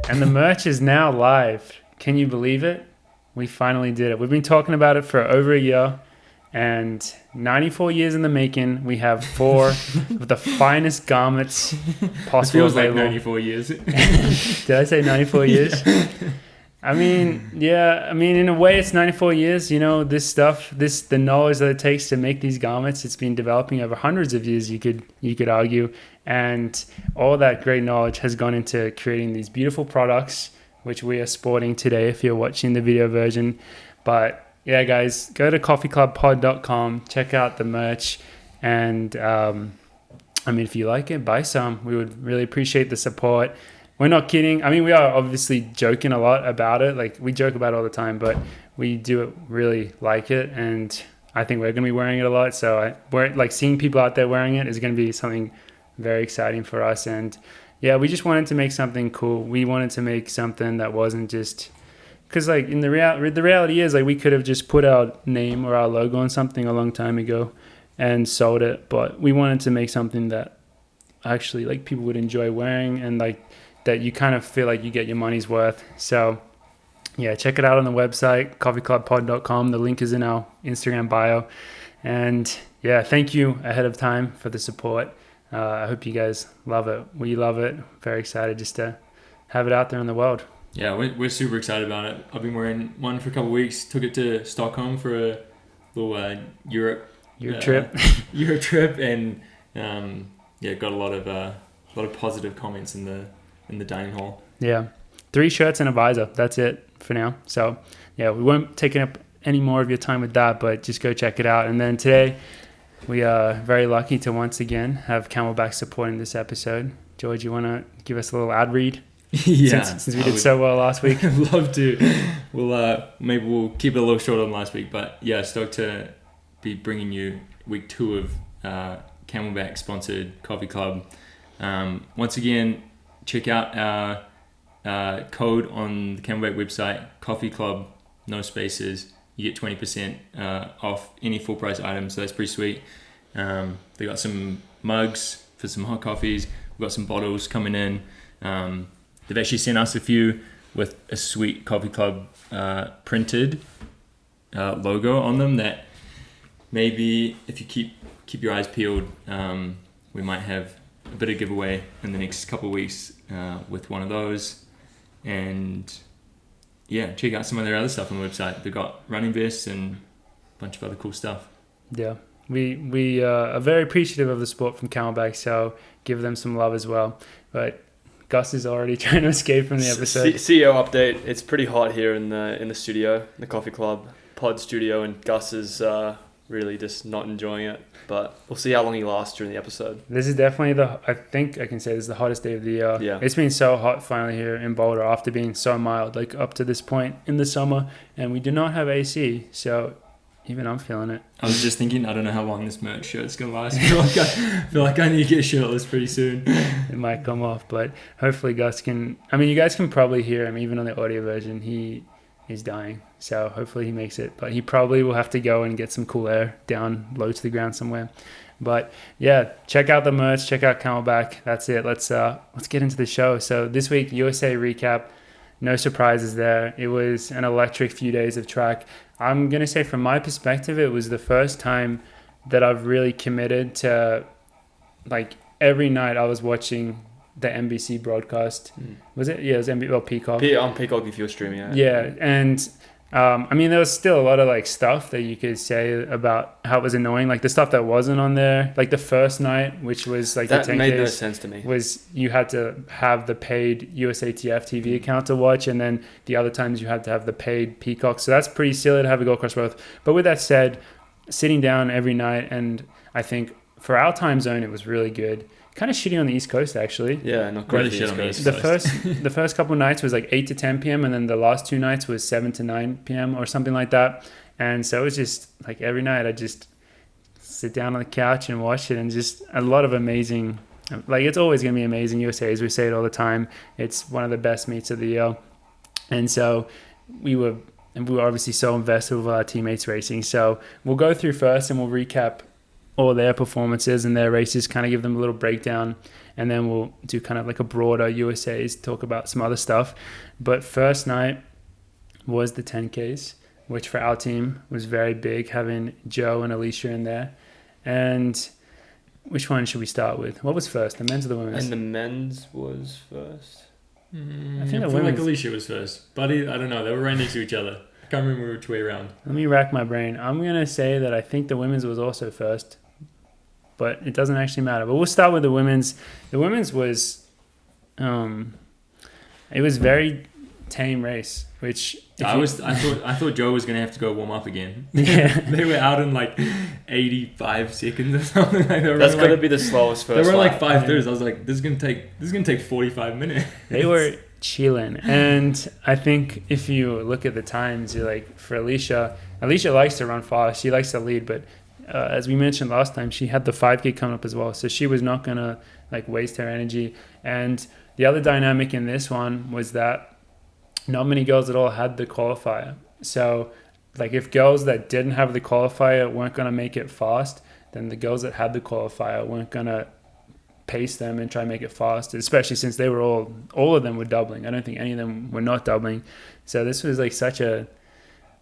And the merch is now live. Can you believe it? We finally did it. We've been talking about it for over a year, and 94 years in the making. We have 4 of the finest garments possible. It feels like 94 years. Did I say 94 years? I mean, yeah. I mean, in a way, it's 94 years. You know, this stuff, the knowledge that it takes to make these garments. It's been developing over hundreds of years. You could argue, and all that great knowledge has gone into creating these beautiful products, which we are sporting today. If you're watching the video version, but yeah, guys, go to coffeeclubpod.com, check out the merch, and I mean, if you like it, buy some. We would really appreciate the support. We're not kidding. I mean, we are obviously joking a lot about it. Like, we joke about it all the time, but we do really like it, and I think we're going to be wearing it a lot. So we're like, seeing people out there wearing it is going to be something very exciting for us. And yeah, we just wanted to make something cool. We wanted to make something that wasn't just, because like the reality is, like, we could have just put our name or our logo on something a long time ago and sold it, but we wanted to make something that actually like people would enjoy wearing, and like that you kind of feel like you get your money's worth. So yeah, check it out on the website, coffeeclubpod.com. The link is in our Instagram bio. And yeah, thank you ahead of time for the support. I hope you guys love it. We love it. Very excited just to have it out there in the world. Yeah, we're super excited about it. I've been wearing one for a couple of weeks. Took it to Stockholm for a little Europe trip. Europe trip, and yeah, got a lot of positive comments in the dining hall. Yeah, 3 shirts and a visor. That's it for now. So yeah, we won't take up any more of your time with that, but just go check it out. And then today, we are very lucky to once again have Camelback supporting this episode. George, you want to give us a little ad read? Yeah, since we did so well last week. I'd love to. Maybe we'll keep it a little short on last week, but yeah, stoked to be bringing you week 2 of Camelback sponsored Coffee Club. Once again, check out our code on the Camelback website, Coffee Club, no spaces. You get 20% off any full price items, so that's pretty sweet. They got some mugs for some hot coffees. We've got some bottles coming in. They've actually sent us a few with a sweet Coffee Club printed logo on them that maybe if you keep your eyes peeled, we might have a bit of giveaway in the next couple of weeks with one of those. And yeah, check out some of their other stuff on the website. They've got running vests and a bunch of other cool stuff. Yeah, we are very appreciative of the support from Camelback, so give them some love as well. But Gus is already trying to escape from the episode. CEO update. It's pretty hot here in the studio, the Coffee Club pod studio, and Gus is really just not enjoying it. But we'll see how long he lasts during the episode. This is definitely I think I can say this is the hottest day of the year. Yeah. It's been so hot finally here in Boulder after being so mild, like up to this point in the summer, and we do not have AC, so even I'm feeling it. I was just thinking, I don't know how long this merch shirt's gonna last. I feel like I need to get shirtless pretty soon. It might come off, but hopefully Gus can. I mean, you guys can probably hear him even on the audio version. He is dying, so hopefully he makes it. But he probably will have to go and get some cool air down low to the ground somewhere. But yeah, check out the merch. Check out Camelback. That's it. Let's get into the show. So this week, USA recap. No surprises there. It was an electric few days of track. I'm going to say from my perspective, it was the first time that I've really committed to, like, every night I was watching the NBC broadcast. Was it? Yeah, it was NBC, well, Peacock. On Peacock if you're streaming it. Yeah, and I mean, there was still a lot of like stuff that you could say about how it was annoying. Like the stuff that wasn't on there, like the first night, which was like that the 10Ks, made no sense to me. Was you had to have the paid USATF TV account to watch, and then the other times you had to have the paid Peacock. So that's pretty silly to have it go across both. But with that said, sitting down every night, and I think for our time zone, it was really good. Kind of shitty on the East Coast, actually. Yeah, not great. Really shit on the East Coast. The first couple of nights was like 8 to 10 p.m. and then the last 2 nights was 7 to 9 p.m. or something like that. And so it was just like every night I just sit down on the couch and watch it, and just a lot of amazing, like it's always going to be amazing USA, as we say it all the time. It's one of the best meets of the year. And so we were obviously so invested with our teammates racing. So we'll go through first and we'll recap all their performances and their races, kind of give them a little breakdown, and then we'll do kind of like a broader USA's, talk about some other stuff. But first night was the 10Ks, which for our team was very big, having Joe and Alicia in there. And which one should we start with? What was first, the men's or the women's? And the men's was first. I think I feel like Alicia was first. Buddy, I don't know. They were right next to each other. I can't remember which way around. Let me rack my brain. I'm going to say that I think the women's was also first, but it doesn't actually matter. But we'll start with the women's. The women's was, it was very tame race, which I thought Joe was gonna have to go warm up again. Yeah. They were out in like 85 seconds or something. Like That's gonna be the slowest first. They were like lap. 5 thirds. I was like, this is gonna take 45 minutes. They were chilling. And I think if you look at the times, you're like, for Alicia likes to run fast. She likes to lead, but as we mentioned last time, she had the 5K coming up as well, so she was not gonna like waste her energy. And the other dynamic in this one was that not many girls at all had the qualifier. So like if girls that didn't have the qualifier weren't going to make it fast, then the girls that had the qualifier weren't going to pace them and try and make it fast, especially since they were all of them were doubling. I don't think any of them were not doubling. So this was like such a,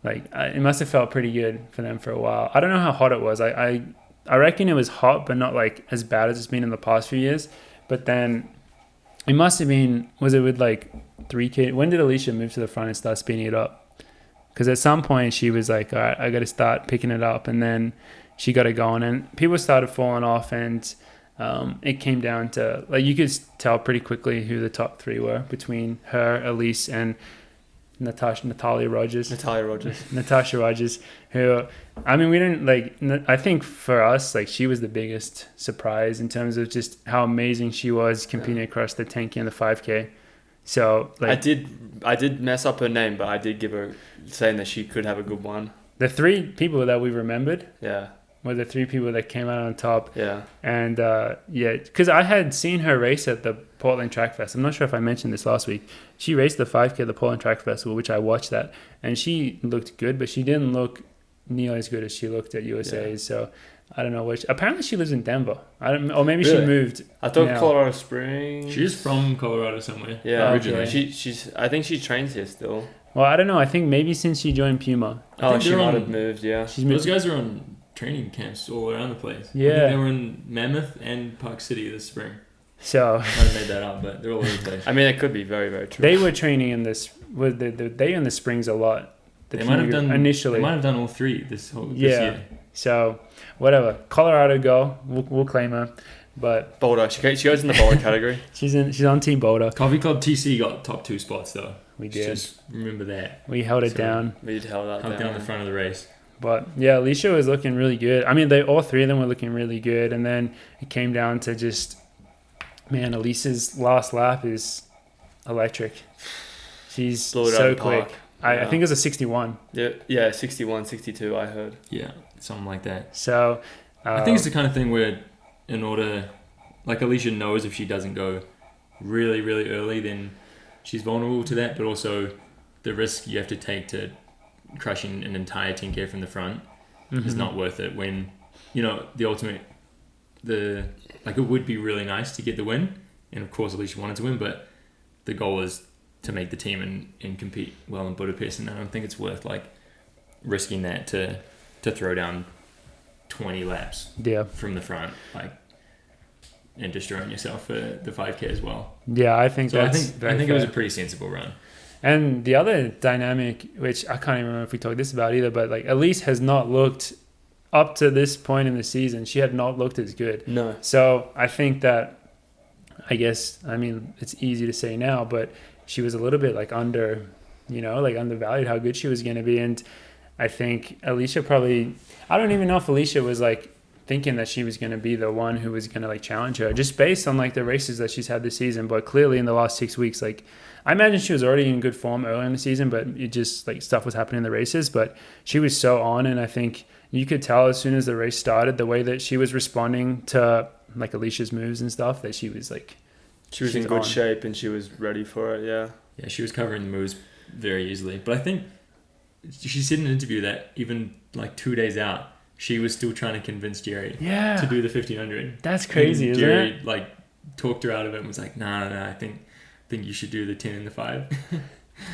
like, it must have felt pretty good for them for a while. I don't know how hot it was. I reckon it was hot, but not like as bad as it's been in the past few years. But then it must have been, was it with like 3K? When did Alicia move to the front and start speeding it up? Because at some point she was like, all right, I got to start picking it up. And then she got it going and people started falling off. And it came down to, like, you could tell pretty quickly who the top three were between her, Elise, and Natasha Rogers, who, I mean, we didn't like, I think for us, like, she was the biggest surprise in terms of just how amazing she was competing across the 10K and the 5K. So like, I did mess up her name, but I did give her, saying that she could have a good one. The three people that we remembered were the three people that came out on top. Yeah. And because I had seen her race at the Portland Track Fest. I'm not sure if I mentioned this last week. She raced the 5K at the Portland Track Festival, which I watched that. And she looked good, but she didn't look nearly as good as she looked at USA. Yeah. So I don't know which. Apparently she lives in Denver. Or maybe really? She moved. I thought now. Colorado Springs. She's from Colorado somewhere. Yeah, originally. Okay. I think she trains here still. Well, I don't know. I think maybe since she joined Puma. She might have moved. Yeah. Those guys are on training camps all around the place. Yeah. I think they were in Mammoth and Park City this spring. So I might have made that up, but they're all over the place. I mean, it could be very, very true. They were training in this. They in the springs a lot. They might have done initially. They might have done all three this year. So whatever, Colorado girl, we'll claim her. But Boulder, she goes in the Boulder category. She's on Team Boulder. Coffee Club TC got top 2 spots though. We did. Just remember that. We held it down. We did held down the front of the race. But yeah, Alicia was looking really good. I mean, all three of them were looking really good. And then it came down to just, man, Elisa's last lap is electric. She's so quick. I think it was a 61. Yeah, 61, 62, I heard. Yeah, something like that. So I think it's the kind of thing where, in order, like, Alicia knows if she doesn't go really, really early, then she's vulnerable to that. But also, the risk you have to take to crushing an entire 10K from the front is not worth it. When, the ultimate, it would be really nice to get the win, and of course Alicia wanted to win, but the goal is to make the team and compete well in Budapest, and I don't think it's worth like risking that to throw down 20 laps from the front, like, and destroying yourself for the 5K as well. Yeah, I think I think it was a pretty sensible run. And the other dynamic, which I can't even remember if we talked this about either, but like Elise has not looked up to this point in the season. She had not looked as good. No. So I think that, I mean, it's easy to say now, but she was a little bit like undervalued how good she was going to be. And I think Alicia probably, I don't even know if Alicia was like thinking that she was going to be the one who was going to like challenge her just based on like the races that she's had this season. But clearly in the last 6 weeks, like, I imagine she was already in good form early in the season, but it just like stuff was happening in the races. But she was so on, and I think you could tell as soon as the race started, the way that she was responding to like Alicia's moves and stuff, that she was like, she was in good shape and she was ready for it. Yeah, she was covering the moves very easily. But I think she said in an interview that even like 2 days out, she was still trying to convince Jerry Yeah. to do the 1500. That's crazy, and isn't Jerry, it? like, talked her out of it and was like, no, I think you should do the 10 and the 5.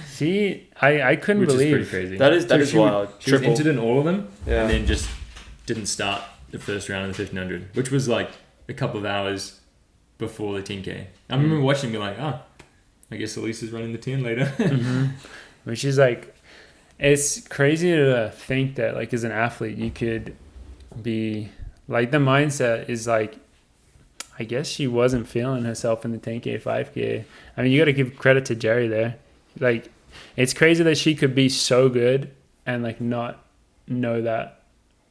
See, I couldn't Which is pretty believe. crazy. That is she wild. She was Triple. entered in all of them, Yeah. and then just didn't start the first round of the 1500, which was like a couple of hours before the 10K. I remember watching and be like, I guess Elise is running the 10 later. Which is like, it's crazy to think that like as an athlete you could be like, the mindset is like, I guess she wasn't feeling herself in the 10K, 5K. I mean, you got to give credit to Jerry there. Like, it's crazy that she could be so good and like not know that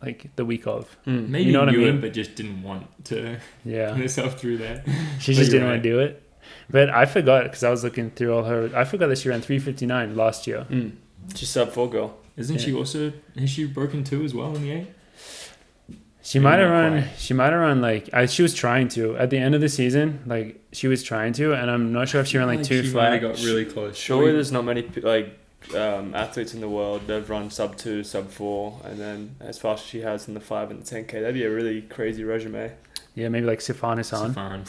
like the week of. Maybe You know what I knew mean? it, but just didn't want to Yeah. put herself through that. She But just you're didn't want to do it. But I forgot because I was looking through all her. I forgot that she ran 3:59 last year. She's sub 4 girl. Isn't she also, has she broken 2 as well in the 8? She Maybe might have not run. quite. She might have run like she was trying to at the end of the season. Like she was trying to, and I'm not sure if she ran like 2 she flat. might have got really close. Surely there's not many athletes in the world that have run sub 2, sub 4, and then as fast as she has in the 5 and the 10K. That'd be a really crazy resume. Yeah, maybe like Sifan on.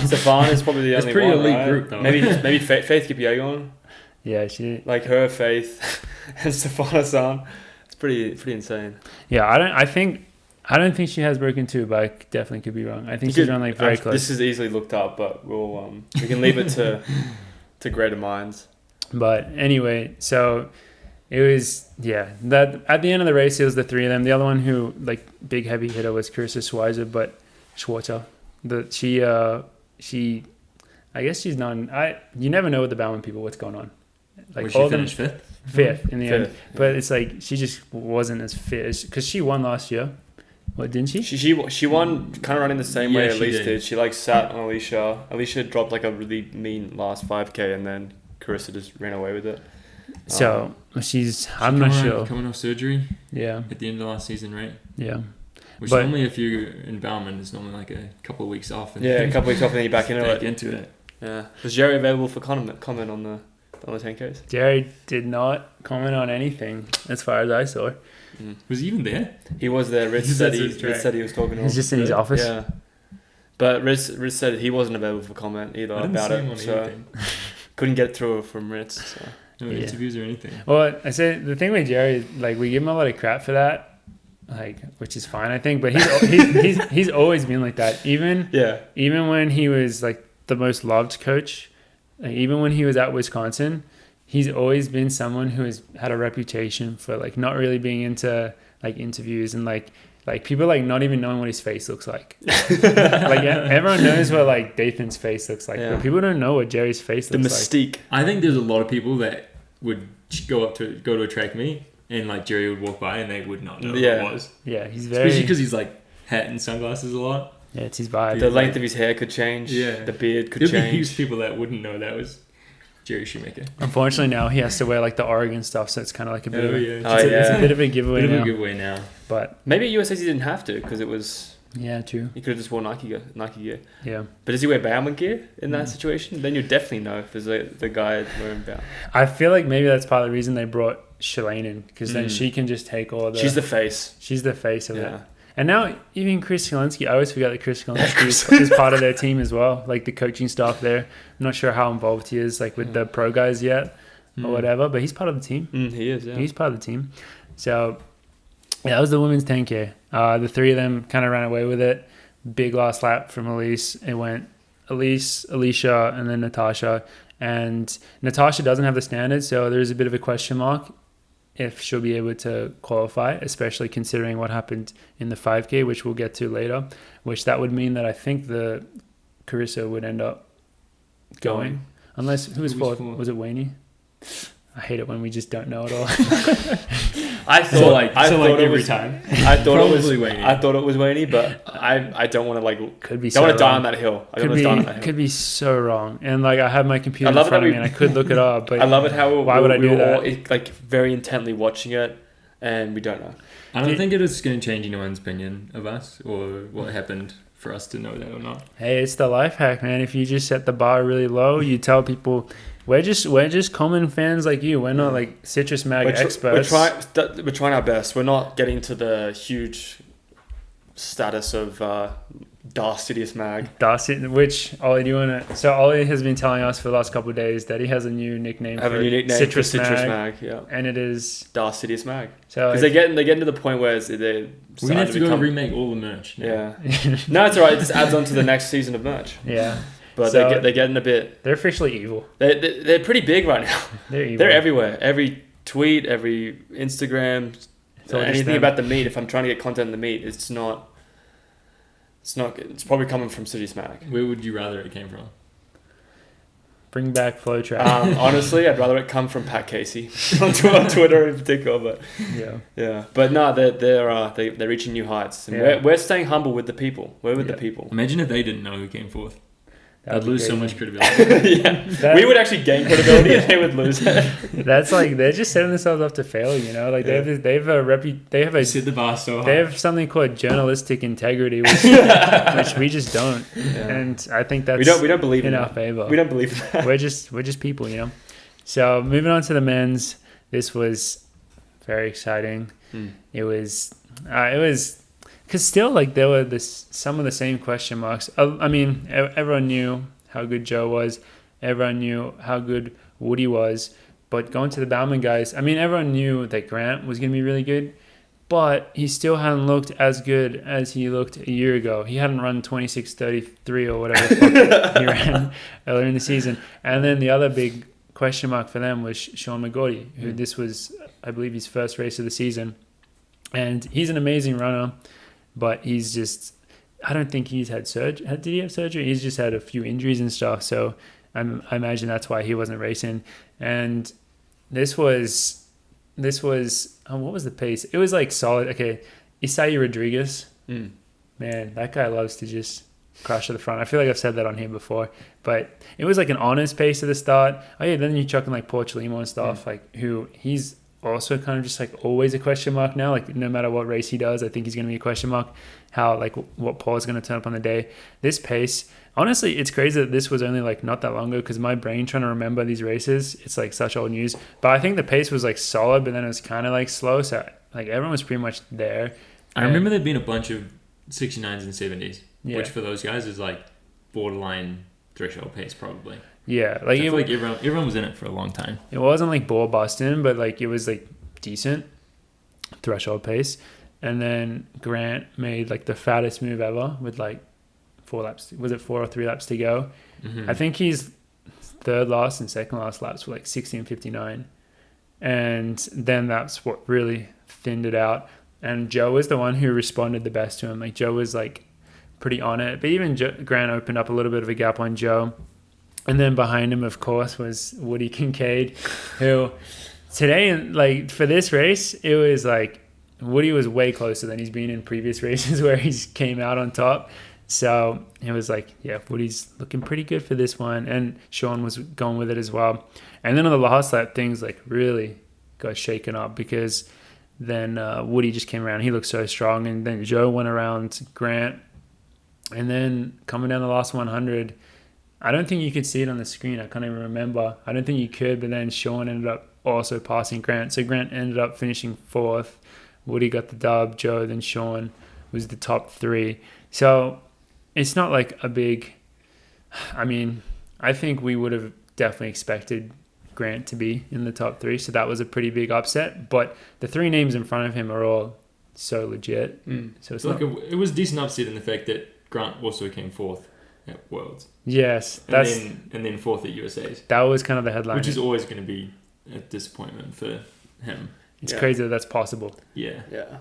Stefan is probably the It's only pretty one, elite right? group, though. Maybe Faith Kipyegon, Yeah, she. like her, Faith, and Stefan. It's pretty insane. Yeah, I don't think she has broken 2, but I definitely could be wrong. I think she's run like very close. This is easily looked up, but we can leave it to greater minds. But anyway, so it was that at the end of the race it was the 3 of them. The other one who like big heavy hitter was Carissa Schwarzer. She I guess she's not. You never know with the Bauman people what's going on. Like Was she all of them finished 5th? 5th in the end, Fifth, but it's like she just wasn't as fit because she won last year. What didn't she? She won kind of running the same way Yeah, she Elise did. did. She like sat on Alicia. Alicia dropped like a really mean last 5K, and then Carissa just ran away with it. So I'm not sure. Coming off surgery Yeah, at the end of last season, right? yeah. Which But- normally, if you're in Bauman, it's normally like a couple of weeks off. And Yeah, a couple weeks off, and then you're back into back it. into it. Yeah. Was Jerry available for comment on the 10Ks? Jerry did not comment on anything as far as I saw. Was he even there? He was there. Riz That's said his track. he was talking to He's him. just in his office. Yeah. But Riz said he wasn't available for comment either I didn't about see him on it, so anything. couldn't get through from Riz. So. No Yeah. interviews or anything. Well, I say the thing with Jerry, like we give him a lot of crap for that, like which is fine, I think. But he's always been like that. Even when he was like the most loved coach, like, even when he was at Wisconsin, he's always been someone who has had a reputation for like not really being into like interviews and like people like not even knowing what his face looks like. Like everyone knows what like Dathan's face looks like, but people don't know what Jerry's face The looks mystique. I think there's a lot of people that would go to a track meet and like Jerry would walk by and they would not know who it was. Yeah, he's very. Especially because he's like hat and sunglasses a lot. Yeah, it's his vibe. The length of his hair could change. Yeah. The beard could There'd be change. heaps of people that wouldn't know that was Jerry Shoemaker. Unfortunately, now he has to wear like the Oregon stuff, so it's kind of like a bit of a, yeah. it's a bit of a giveaway Bit of now. a giveaway now. But Maybe at USAC he didn't have to because it was. yeah, true. He could have just worn Nike gear. Yeah, But does he wear Bauman gear in that situation? Then you definitely know if there's the guy wearing Bauman. I feel like maybe that's part of the reason they brought Shalane in because then she can just take all the. She's the face. She's the face of Yeah. it. And now even Chris Kalinske, I always forget that Chris Kalinske is part of their team as well, like the coaching staff there. I'm not sure how involved he is, like with the pro guys yet or whatever, but he's part of the team. He is, yeah. He's part of the team. So yeah, that was the women's 10K. The 3 of them kind of ran away with it. Big last lap from Elise. It went Elise, Alicia, and then Natasha. And Natasha doesn't have the standards, so there's a bit of a question mark if she'll be able to qualify, especially considering what happened in the 5K, which we'll get to later, which that would mean that I think the Carissa would end up going. Unless, who was fourth? Was it Wayne? I hate it when we just don't know at all. I thought every time. I thought it was Probably Wayne. I thought it was Wayne, but I don't want to like Could be don't want to so die wrong. on that hill. I Could don't want to die on that hill. be so wrong. And like I have my computer I in love front that of me and I could look it up, but I love it how why would I we do were all that? like very intently watching it, and we don't know. I don't think it is going to change anyone's opinion of us or what happened for us to know that or not. Hey, it's the life hack, man. If you just set the bar really low, you tell people we're just common fans like you. We're not like Citrus Mag experts. We're trying our best. We're not getting to the huge status of Darth Sidious Mag. Which Ollie, do you want to? So Ollie has been telling us for the last couple of days that he has a new nickname. Citrus Mag. Yeah, and it is Darth Sidious Mag. So because they're getting to the point where we're gonna have to go remake all the merch. Now. Yeah, no, it's alright. It just adds on to the next season of merch. Yeah, but so they're getting a bit. They're officially evil. They're pretty big right now. They're evil. They're everywhere. Every tweet, every Instagram, anything about the meat. If I'm trying to get content in the meat, it's not. It's probably coming from City Smack. Where would you rather it came from? Bring back Flowtrack. Honestly, I'd rather it come from Pat Casey on Twitter in particular. But yeah. But no, they're reaching new heights, and we're staying humble with the people. We're with the people. Imagine if they didn't know who came fourth. I'd lose so much credibility. We would actually gain credibility and they would lose it. That's like they're just setting themselves up to fail, you know. Like they set the bar so high. They have something called journalistic integrity, which we just don't. Yeah. And I think that's we don't believe in our favor. We don't believe in that. We're just people, you know. So moving on to the men's, this was very exciting. It was because still, like, there were some of the same question marks. I mean, everyone knew how good Joe was. Everyone knew how good Woody was. But going to the Bauman guys, I mean, everyone knew that Grant was going to be really good. But he still hadn't looked as good as he looked a year ago. He hadn't run 26:33 or whatever he ran earlier in the season. And then the other big question mark for them was Sean McGorty, who this was, I believe, his first race of the season. And he's an amazing runner. But he's just, I don't think he's had surgery. Did he have surgery? He's just had a few injuries and stuff. So I imagine that's why he wasn't racing. And this was, what was the pace? It was like solid. Okay, Isai Rodriguez. Man, that guy loves to just crash at the front. I feel like I've said that on here before. But it was like an honest pace at the start. Oh yeah, then you chuck in like Porchelimo and stuff, like who he's also kind of just like always a question mark now. Like no matter what race he does, I think he's going to be a question mark. How like what Paul's going to turn up on the day. This pace, honestly, it's crazy that this was only like not that long ago because my brain trying to remember these races, it's like such old news. But I think the pace was like solid, but then it was kind of like slow. So like everyone was pretty much there. I remember there being a bunch of 69s and 70s, which for those guys is like borderline threshold pace probably. Yeah, like I feel like everyone was in it for a long time. It wasn't like ball busting, but like it was like decent threshold pace. And then Grant made like the fattest move ever with like 4 laps. Was it 4 or 3 laps to go? I think he's third last and second last laps were like 60 and 59. And then that's what really thinned it out. And Joe was the one who responded the best to him. Like Joe was like pretty on it, but even Grant opened up a little bit of a gap on Joe. And then behind him, of course, was Woody Kincaid, who today, like for this race, it was like Woody was way closer than he's been in previous races where he's came out on top. So it was like, yeah, Woody's looking pretty good for this one. And Sean was going with it as well. And then on the last lap, things like really got shaken up because then Woody just came around. He looked so strong. And then Joe went around Grant. And then coming down the last 100, I don't think you could see it on the screen. I can't even remember. I don't think you could, but then Sean ended up also passing Grant. So Grant ended up finishing 4th. Woody got the dub. Joe, then Sean was the top 3. So it's not like a big... I mean, I think we would have definitely expected Grant to be in the top 3. So that was a pretty big upset. But the 3 names in front of him are all so legit. So it's like it was a decent upset in the fact that Grant also came 4th. At Worlds. Yes. And then 4th at USA's. That was kind of the headline. Which is always going to be a disappointment for him. It's crazy that that's possible. Yeah.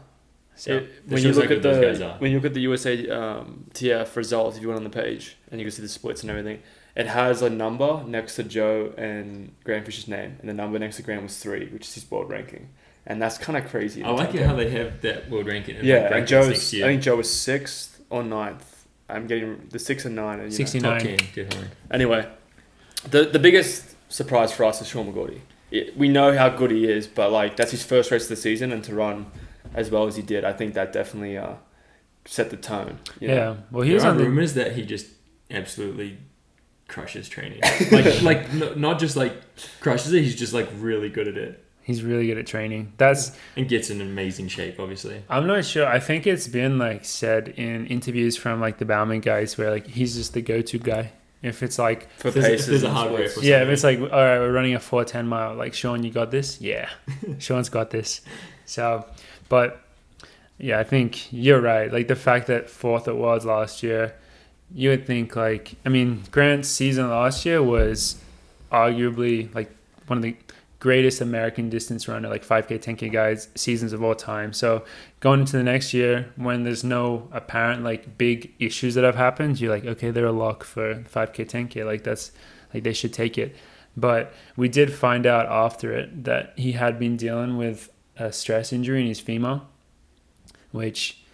So when you look at the USA TF results, if you went on the page and you can see the splits and everything, it has a number next to Joe and Grant Fisher's name, and the number next to Grant was 3, which is his world ranking. And that's kind of crazy. I like it how they have that world ranking. And Joe's, I think Joe was 6th or 9th. I'm getting the 6 and 9. And, 69. Top 10, definitely. Anyway, the biggest surprise for us is Sean McGorty. We know how good he is, but like that's his first race of the season, and to run as well as he did, I think that definitely set the tone. You know? Yeah. Well, he was there on are rumors that he just absolutely crushes training. Not just like crushes it. He's just like really good at it. He's really good at training. And gets in amazing shape, obviously. I'm not sure. I think it's been like said in interviews from like the Bauman guys where like he's just the go-to guy. If it's like for paces, there's a hard rep or something. Yeah, if it's like, all right, we're running a 4:10 mile. Like, Sean, you got this? Yeah, Sean's got this. So, but yeah, I think you're right. Like the fact that 4th at Worlds last year, you would think like, I mean, Grant's season last year was arguably like one of the greatest American distance runner, like 5K, 10K guys seasons of all time. So going into the next year, when there's no apparent like big issues that have happened, you're like, okay, they're a lock for 5K, 10K. Like that's like they should take it. But we did find out after it that he had been dealing with a stress injury in his femur, which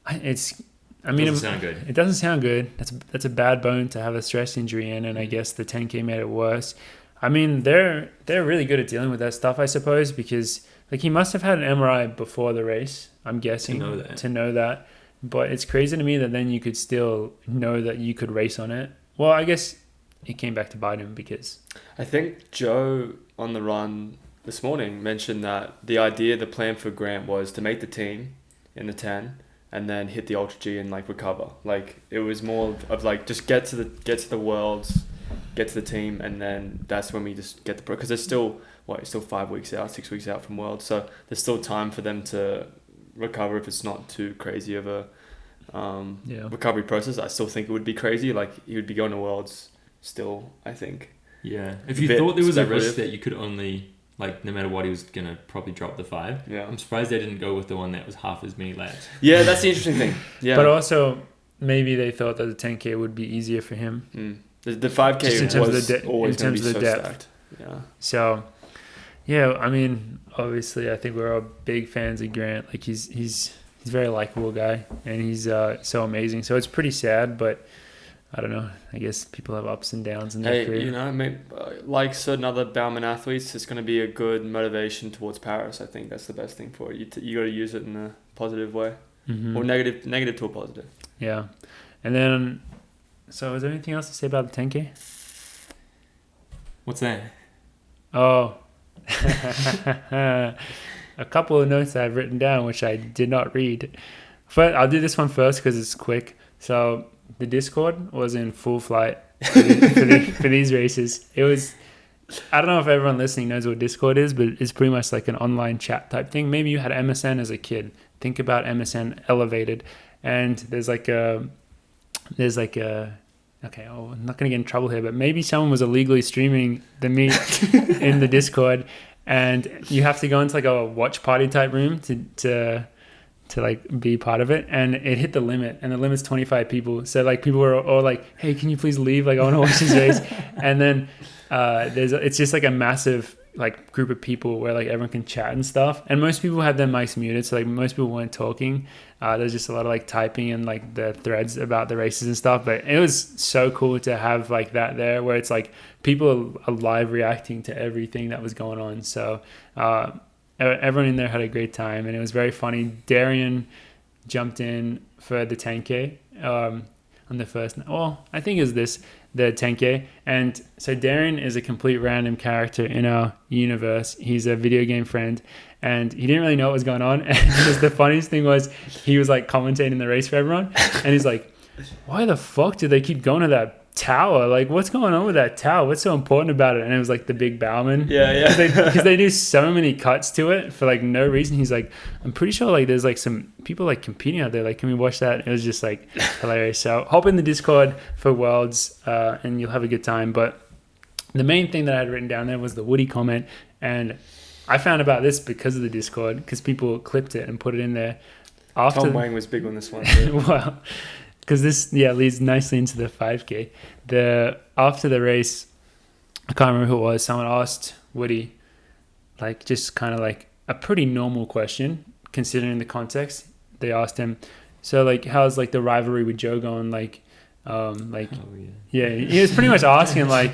doesn't sound good. It doesn't sound good. That's a bad bone to have a stress injury in, and I guess the 10K made it worse. I mean, they're really good at dealing with that stuff, I suppose, because like he must have had an MRI before the race, I'm guessing, to know that. But it's crazy to me that then you could still know that you could race on it. Well, I guess it came back to bite him because I think Joe on the run this morning mentioned that the plan for Grant was to make the team in the 10 and then hit the Ultra G and like recover. Like it was more of like just get to the Worlds, get to the team, and then that's when we just get the pro, because there's still 5 weeks out, 6 weeks out from Worlds, so there's still time for them to recover if it's not too crazy of a recovery process. I still think it would be crazy. Like he would be going to Worlds still, I think. Yeah, if you thought there was a risk that you could only, like, no matter what, he was going to probably drop the 5. Yeah. I'm surprised they didn't go with the one that was half as many laps. Yeah, that's the interesting thing. Yeah. But also, maybe they thought that the 10K would be easier for him. The 5K just in terms was of the always going to be so depth. stacked. Yeah. So, yeah, I mean, obviously, I think we're all big fans of Grant. Like, he's a very likable guy, and he's so amazing. So it's pretty sad, but I don't know. I guess people have ups and downs in their career. You know, like certain other Bauman athletes, it's going to be a good motivation towards Paris. I think that's the best thing for it. You got to use it in a positive way, or negative to a positive. Yeah, and then, so is there anything else to say about the 10K? What's that? Oh, a couple of notes I've written down which I did not read, but I'll do this one first because it's quick. So the Discord was in full flight for these races. It was, I don't know if everyone listening knows what Discord is, but it's pretty much like an online chat type thing. Maybe you had MSN as a kid. Think about MSN elevated, and there's like a okay, I'm not going to get in trouble here, but maybe someone was illegally streaming the meet in the Discord, and you have to go into like a watch party type room to like be part of it, and it hit the limit, and the limit's 25 people. So like people were all like, hey, can you please leave? Like I want to watch this race. And then it's just like a massive like group of people where like everyone can chat and stuff, and most people had their mics muted, so like most people weren't talking. There's just a lot of like typing and like the threads about the races and stuff, but it was so cool to have like that there where it's like people are live reacting to everything that was going on. So everyone in there had a great time, and it was very funny. Darian jumped in for the 10K on the first, I think it was the 10K. And so Darian is a complete random character in our universe. He's a video game friend, and he didn't really know what was going on. And just the funniest thing was he was like commentating the race for everyone, and he's like, why the fuck do they keep going to that tower? Like, what's going on with that tower? What's so important about it? And it was like the big Bauman. Yeah. Because they do so many cuts to it for like no reason. He's like, I'm pretty sure like there's like some people like competing out there. Like, can we watch that? It was just like hilarious. So hop in the Discord for Worlds and you'll have a good time. But the main thing that I had written down there was the Woody comment. And I found about this because of the Discord, because people clipped it and put it in there. Tom Wang was big on this one too. Well, because this leads nicely into the 5K. After the race, I can't remember who it was. Someone asked Woody, like just kind of like a pretty normal question considering the context. They asked him, so like how's like the rivalry with Joe going? Like, yeah, he was pretty much asking like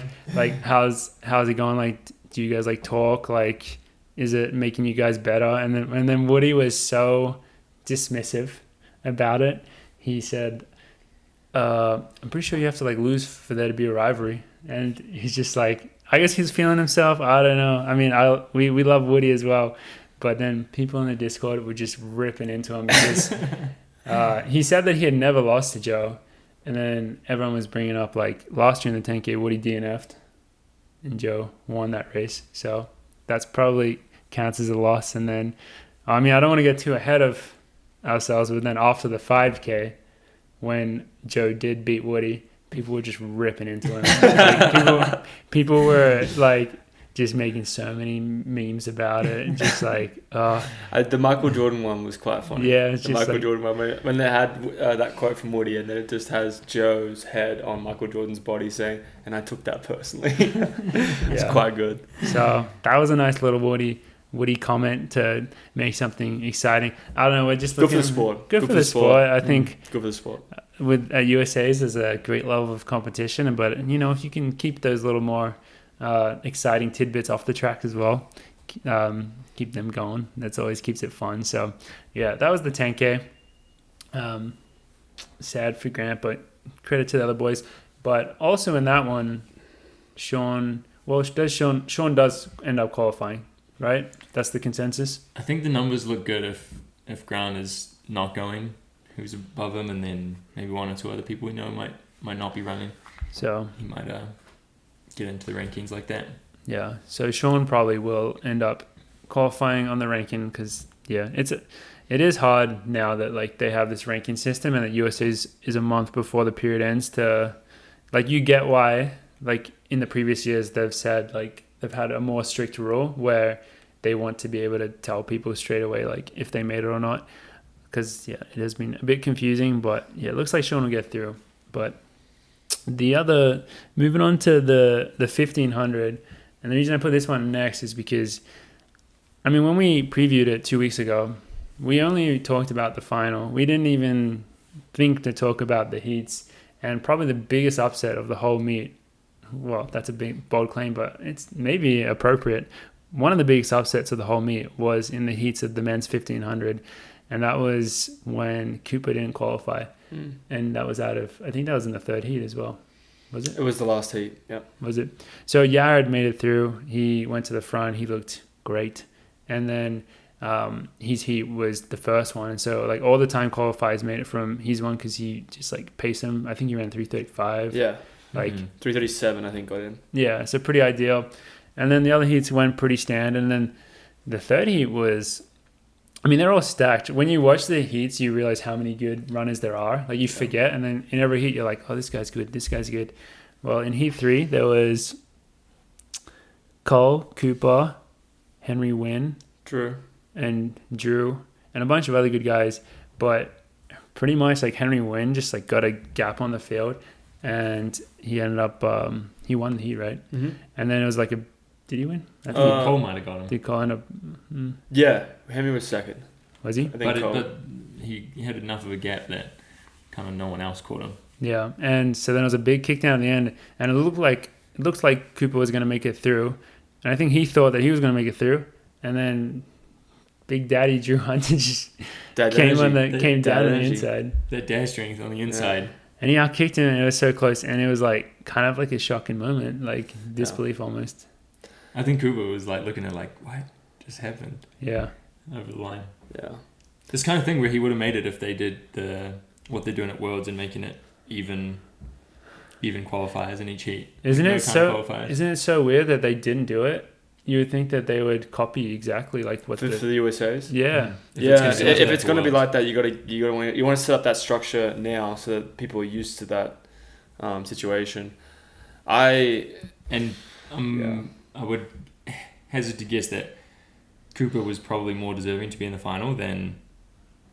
how's it going? Like, do you guys like talk? Like, is it making you guys better? And then Woody was so dismissive about it. He said, I'm pretty sure you have to like lose for there to be a rivalry. And he's just like, I guess he's feeling himself. I don't know. I mean, we love Woody as well, but then people in the Discord were just ripping into him because he said that he had never lost to Joe, and then everyone was bringing up like last year in the 10K, Woody DNF'd, and Joe won that race. So that's probably counts as a loss. And then, I mean, I don't want to get too ahead of ourselves, but then after the 5K, when Joe did beat Woody, people were just ripping into him. Like, people were like just making so many memes about it, and just like the Michael Jordan one was quite funny. Yeah, it's the just Michael like, Jordan one when they had that quote from Woody, and then it just has Joe's head on Michael Jordan's body saying, "And I took that personally." It's quite good. So that was a nice little Woody comment to make something exciting. I don't know. We're just looking good for the sport. Good for the sport. I think good for the sport. With USA's, there's a great level of competition, but if you can keep those little more exciting tidbits off the track as well, keep them going. That's always keeps it fun. So yeah, that was the 10K. Sad for Grant, but credit to the other boys. But also in that one, Sean does end up qualifying, right? That's the consensus. I think the numbers look good if Grant is not going, who's above him, and then maybe one or two other people we know might not be running. So he might get into the rankings like that. Yeah. So Sean probably will end up qualifying on the ranking because it is hard now that like they have this ranking system and that USA is a month before the period ends to like you get why like in the previous years they've said like they've had a more strict rule where they want to be able to tell people straight away like if they made it or not. Because, it has been a bit confusing, but, it looks like Sean will get through. But moving on to the 1500, and the reason I put this one next is because, I mean, when we previewed it 2 weeks ago, we only talked about the final. We didn't even think to talk about the heats, and probably the biggest upset of the whole meet, well, that's a big, bold claim, but it's maybe appropriate. One of the biggest upsets of the whole meet was in the heats of the men's 1500. And that was when Cooper didn't qualify. And that was I think that was in the third heat as well. Was it? It was the last heat, yeah. Was it? So Yared made it through. He went to the front. He looked great. And then his heat was the first one. And so like all the time qualifiers made it from his one because he just like paced him. I think he ran 3:35. Yeah. Like 3:37 I think got in. Yeah, so pretty ideal. And then the other heats went pretty standard. And then the third heat was... I mean, they're all stacked. When you watch the heats, you realize how many good runners there are. Like, you forget, and then in every heat, you're like, oh, this guy's good, this guy's good. Well, in heat 3, there was Cole, Cooper, Henry Wynn, Drew, and a bunch of other good guys. But pretty much, like, Henry Wynn just, like, got a gap on the field, and he ended up, he won the heat, right? Mm-hmm. And then it was like did he win? I think Cole might have got him. Did Cole end up... Yeah, Henry was second. Was he? I think but he had enough of a gap that kind of no one else caught him. Yeah, and so then it was a big kick down at the end, and it looks like Cooper was going to make it through, and I think he thought that he was going to make it through, and then Big Daddy Drew Hunter just came down on the inside. That dash strength on the inside. Yeah. And he out-kicked him, and it was so close, and it was like kind of like a shocking moment, like disbelief almost. I think Cooper was like looking at like, what just happened? Yeah. Over the line. Yeah. This kind of thing where he would have made it if they did what they're doing at Worlds and making it even qualifiers in each heat. Isn't it so weird that they didn't do it? You would think that they would copy exactly like what for the USA's. Yeah. If it's going to be like that, you want to set up that structure now so that people are used to that situation. I would hazard to guess that Cooper was probably more deserving to be in the final than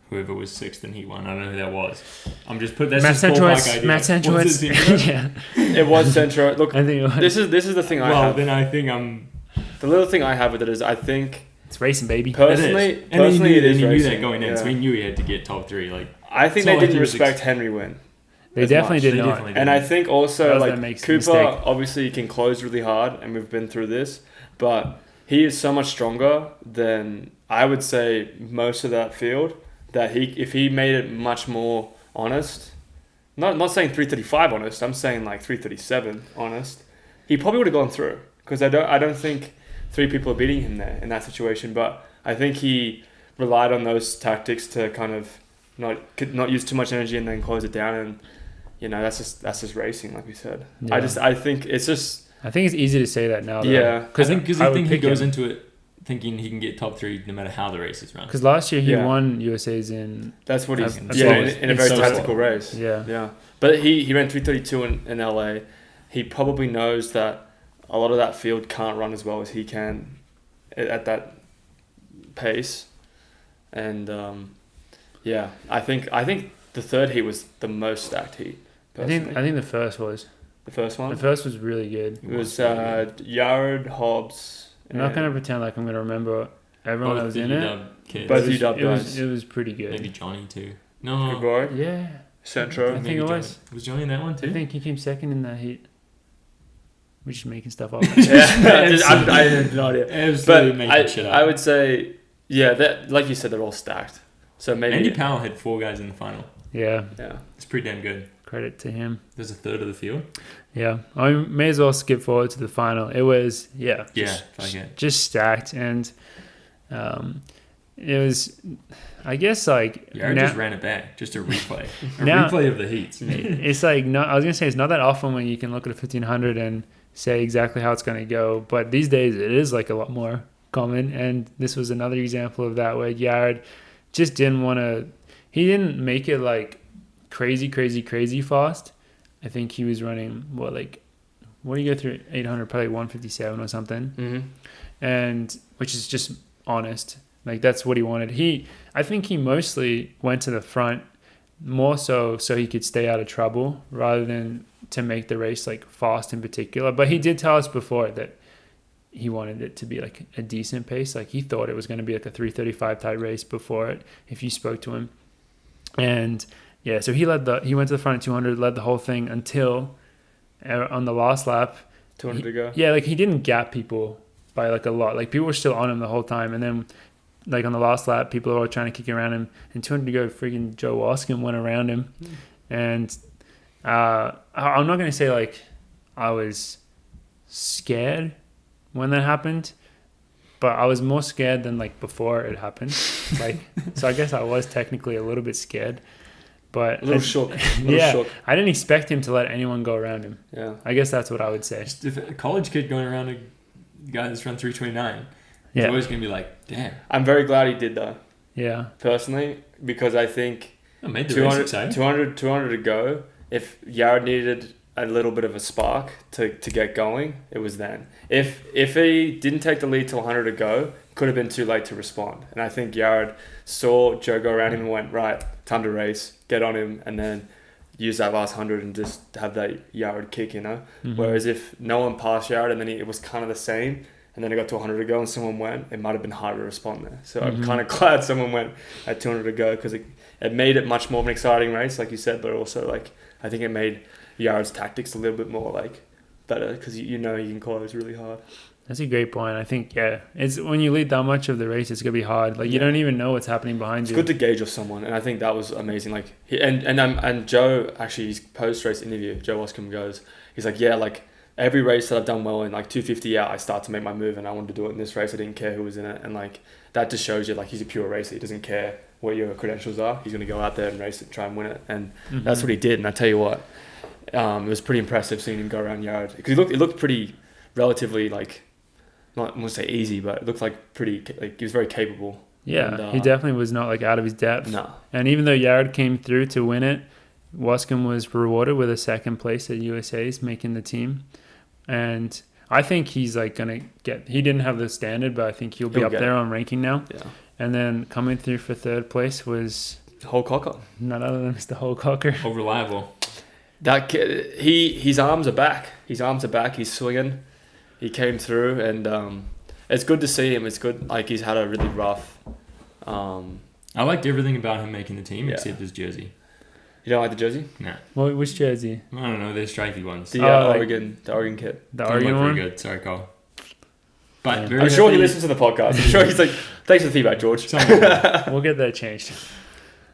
whoever was sixth and he won. I don't know who that was. I'm just putting that's Matt just idea. Matt Centrowitz. Yeah. It was Centro. Look, I think it was. This is the thing I have. Well, then I think the little thing I have with it is I think it's racing, baby. Personally, it is racing. He knew that going in, yeah. So he knew he had to get top 3. Like I think they didn't respect Henry Wynn. They definitely did not. And I think also like Cooper obviously can close really hard, and we've been through this, but he is so much stronger than I would say most of that field. That if he made it much more honest, not saying 335 honest, I'm saying like 337 honest, he probably would have gone through because I don't think 3 people are beating him there in that situation. But I think he relied on those tactics to kind of not use too much energy and then close it down, and that's just racing, like we said. Yeah. I think it's easy to say that now. Though. Yeah, because I think he goes into it thinking he can get top 3 no matter how the race is run. Because last year he won USA's in. That's what he's in a very tactical race. Yeah. But he ran 3:32 in LA. He probably knows that a lot of that field can't run as well as he can at that pace, and I think the third heat was the most stacked heat. Personally. I think the first was. The first one? The first was really good. It was Yard, Hobbs. I'm not going to pretend like I'm going to remember everyone that was in it. Both UW guys. It was pretty good. Maybe Johnny too. No. Grigori? Yeah. Centro. I think it was. Was Johnny in that one too? I think he came second in that heat. We're just making stuff up. I have no idea. Absolutely making shit up. I would say, like you said, they're all stacked. So maybe Andy Powell had 4 guys in the final. Yeah. It's pretty damn good. Credit to him. There's a third of the field. Yeah. I may as well skip forward to the final. It was, just stacked. And it was, I guess, like... Jared just ran it back. Just a replay. Replay of the heats. It's like, I was going to say, it's not that often when you can look at a 1500 and say exactly how it's going to go. But these days, it is like a lot more common. And this was another example of that where Jared just didn't want to... He didn't make it like crazy fast. I think he was running what do you go through 800, probably 157 or something. Mm-hmm. And which is just honest. Like that's what he wanted. I think he mostly went to the front more so he could stay out of trouble rather than to make the race like fast in particular. But he did tell us before that he wanted it to be like a decent pace. Like he thought it was going to be like a 3:35 type race before it, if you spoke to him. And yeah, so he went to the front at 200, led the whole thing until on the last lap. 200 to go. Yeah, like he didn't gap people by like a lot. Like people were still on him the whole time. And then like on the last lap, people were all trying to kick around him. And 200 to go, freaking Joe Wascom went around him. And I'm not going to say like I was scared when that happened, but I was more scared than like before it happened. Like, so I guess I was technically a little bit scared, but a little shook. I didn't expect him to let anyone go around him. Yeah, I guess that's what I would say. Just if a college kid going around a guy that's run 3:29, he's always gonna be like, damn. I'm very glad he did though. Yeah, personally, because I think it made the 200 to go. If Jared needed a little bit of a spark to get going, it was then. If he didn't take the lead till 100 to go, could have been too late to respond. And I think Jared saw Joe go around him and went, right, time to race, get on him, and then use that last 100 and just have that Jared kick, Mm-hmm. Whereas if no one passed Jared and then it was kind of the same, and then it got to 100 to go and someone went, it might have been harder to respond there. So I'm kind of glad someone went at 200 to go, because it made it much more of an exciting race, like you said, but also like I think it made Jared's tactics a little bit more like better, because you can close really hard. That's a great point. I think it's when you lead that much of the race, it's gonna be hard. Like you don't even know what's happening behind you. It's good to gauge off someone, and I think that was amazing. Like and Joe actually, his post race interview, Joe Wascom goes, he's like, like every race that I've done well in, like 250 out, I start to make my move, and I wanted to do it in this race. I didn't care who was in it, and like that just shows you like he's a pure racer. He doesn't care what your credentials are. He's gonna go out there and race it, try and win it, and that's what he did. And I tell you what. It was pretty impressive seeing him go around Jared, because it looked pretty relatively like, not I won't say easy, but it looked like pretty like he was very capable. Yeah, and, he definitely was not like out of his depth. No. And even though Jared came through to win it, Wascom was rewarded with a second place at USA's, making the team. And I think he's like gonna get. He didn't have the standard, but I think he'll be up there on ranking now. Yeah. And then coming through for third place was Holcocker. None other than Mr. Holcocker. Oh, reliable. That kid, his arms are back. He's swinging. He came through, and it's good to see him. It's good, like he's had a really rough. I liked everything about him making the team except his jersey. You don't like the jersey? No. Well, which jersey? I don't know. They're stripy ones. The Oregon kit. The Oregon one. Pretty good. Sorry, Cole. But I'm sure he listens to the podcast. I'm sure he's like, thanks for the feedback, George. We'll get that changed.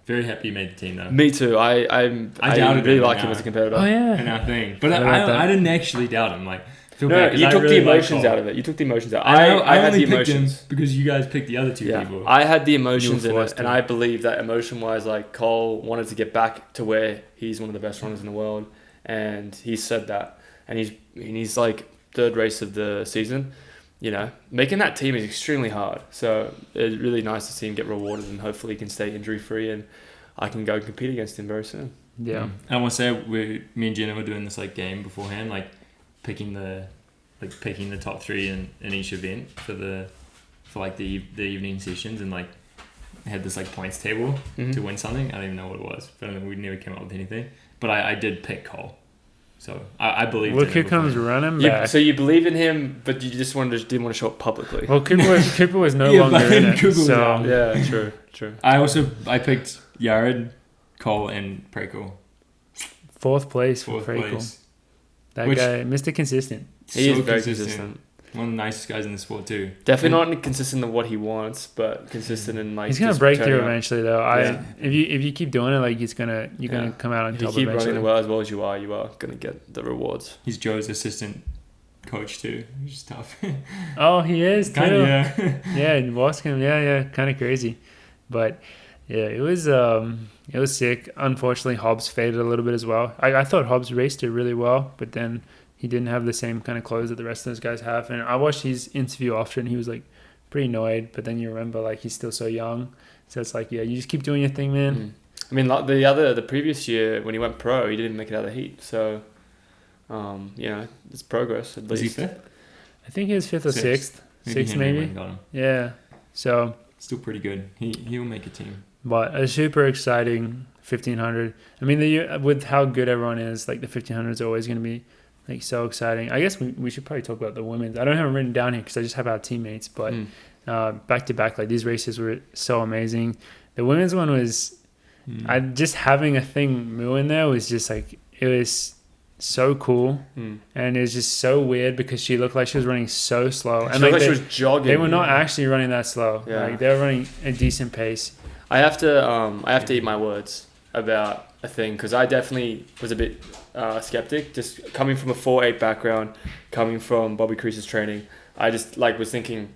Very happy you made the team, though. Me too. I really like him as a competitor. Oh, yeah. And our thing. But I didn't actually doubt him. Like, No, you took the emotions out of it. You took the emotions out. I had the emotions because you guys picked the other two people. I had the emotions in it, and I believe that emotion-wise, like Cole wanted to get back to where he's one of the best runners in the world, and he said that, and he's like third race of the season. You know, making that team is extremely hard. So it's really nice to see him get rewarded, and hopefully he can stay injury-free, and I can go compete against him very soon. Yeah. I want to say me and Jenna were doing this like game beforehand, like picking the top three in each event for the evening sessions, and like had this like points table to win something. I don't even know what it was, but we never came up with anything. But I did pick Cole, so I believe. Look who comes running back. So you believe in him, but you just didn't want to show up publicly. Well, Cooper was no longer in it. Yeah, true. I picked Yared, Cole, and Prekel. Fourth place for Prekel. That guy, Mr. Consistent. He is very consistent. One of the nicest guys in the sport too. Definitely not consistent in what he wants, but consistent in like. He's gonna break through eventually, though. If you keep doing it, like you're gonna come out on top. If you keep running as well as you are gonna get the rewards. He's Joe's assistant coach too, which is tough. Oh, he is too. Kinda, yeah, in Boston, kind of crazy, but yeah, it was sick. Unfortunately, Hobbs faded a little bit as well. I thought Hobbs raced it really well, but then he didn't have the same kind of clothes that the rest of those guys have. And I watched his interview after, and he was like pretty annoyed. But then you remember, like, he's still so young, so it's like, yeah, you just keep doing your thing, man. I mean, like the previous year when he went pro, he didn't make it out of the heat. So, it's progress at least. Was he fifth? I think he was fifth or sixth. Sixth maybe. Yeah. So still pretty good. He'll make a team. But a super exciting 1500. I mean, with how good everyone is, like the 1500 is always going to be like so exciting. I guess we should probably talk about the women's. I don't have them written down here because I just have our teammates. But back to back, like these races were so amazing. The women's one was, I just having a thing Moo in there was just like, it was so cool, and it was just so weird because she looked like she was running so slow, and like she was jogging. They were not actually running that slow. Yeah. Like they were running a decent pace. I have to eat my words about a thing because I definitely was a bit skeptic. Just coming from a 4.8 background, coming from Bobby Crease's training, I just like was thinking,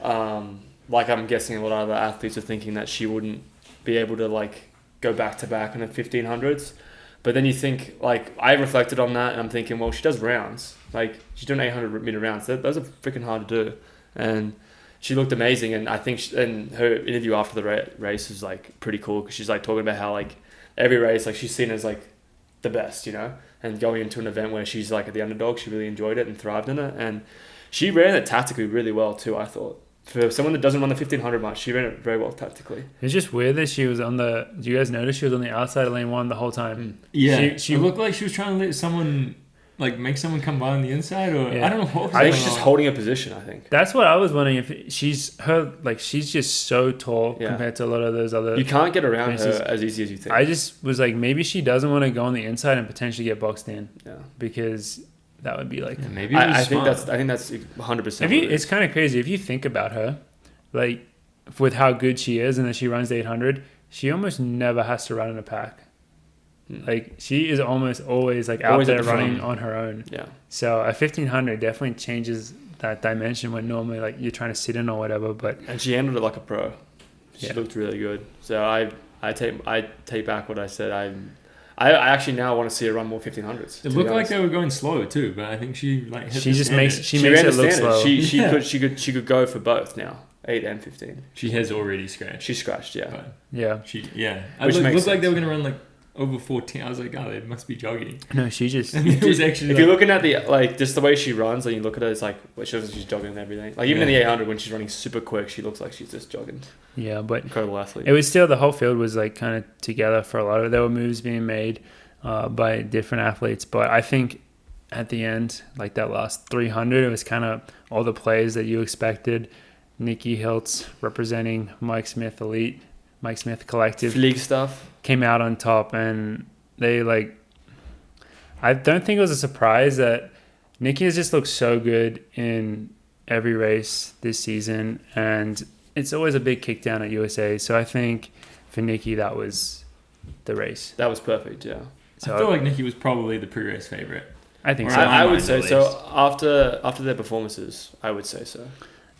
like I'm guessing a lot of other athletes are thinking that she wouldn't be able to like go back to back in the 1500s. But then you think, like, I reflected on that and I'm thinking, well, she does rounds. Like, she's doing 800 meter rounds. Those are freaking hard to do. And she looked amazing. And I think and her interview after the race was, like, pretty cool because she's, like, talking about how, like, every race, like, she's seen as, like, the best, you know? And going into an event where she's, like, the underdog, she really enjoyed it and thrived in it. And she ran it tactically really well, too, I thought. For someone that doesn't run the 1500 much, she ran it very well tactically. It's just weird that she was on the... Do you guys notice she was on the outside of lane 1 the whole time? Yeah. She looked like she was trying to let someone... Like, make someone come by on the inside, or... Yeah. I don't know what... I think she's just holding a position, I think. That's what I was wondering, if she's just so tall compared to a lot of those other... You can't get around races. Her as easy as you think. I just was like, maybe she doesn't want to go on the inside and potentially get boxed in. Yeah. Because... That would be like... Yeah, maybe I think that's 100%. It's kind of crazy. If you think about her, like, with how good she is and that she runs the 800, she almost never has to run in a pack. Like, she is almost always, like, out there running on her own. Yeah. So a 1500 definitely changes that dimension when normally, like, you're trying to sit in or whatever. But and she handled it like a pro. She looked really good. So I take back what I said. I actually now want to see her run more 1500s. It looked like they were going slow too, but I think she like hit makes it look slow. She could go for both now, 8 and 15. She has already scratched. She scratched, yeah. But Which looked like they were going to run like over 14. I was like, oh, they must be jogging. No, she just... And it was actually if you're looking at the, like, just the way she runs, and you look at her, it's like, well, she looks like she's jogging and everything. Like, even in the 800, when she's running super quick, she looks like she's just jogging. Yeah, but... Incredible athlete. It was still, the whole field was, like, kind of together for a lot of it. There were moves being made by different athletes, but I think at the end, like that last 300, it was kind of all the plays that you expected. Nikki Hiltz representing Mike Smith Elite, Mike Smith Collective. Fleek stuff. Came out on top, and they, like... I don't think it was a surprise that Nikki has just looked so good in every race this season, and it's always a big kick down at USA. So I think for Nikki, that was the race. That was perfect, yeah. So I feel like Nikki was probably the pre-race favorite. I think so. so. I would say so. After their performances, I would say so.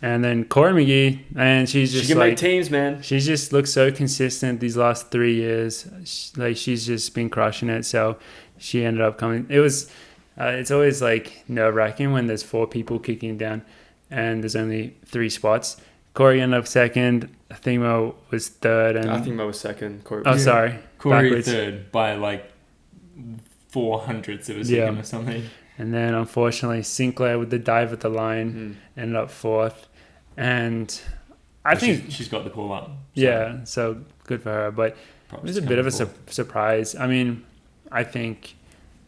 And then Corey McGee, and she can make teams, man. She just looks so consistent these last 3 years. She's just been crushing it. So she ended up coming. It was, it's always like nerve-wracking when there's 4 people kicking down, and there's only 3 spots. Corey ended up second. Themo was third, and Themo was second. Sorry, Corey backwards. Third by like 400ths of a second or something. And then unfortunately Sinclair with the dive at the line ended up 4th. And I think she's got the pull up. So good for her. But it was a bit of a surprise. I mean, I think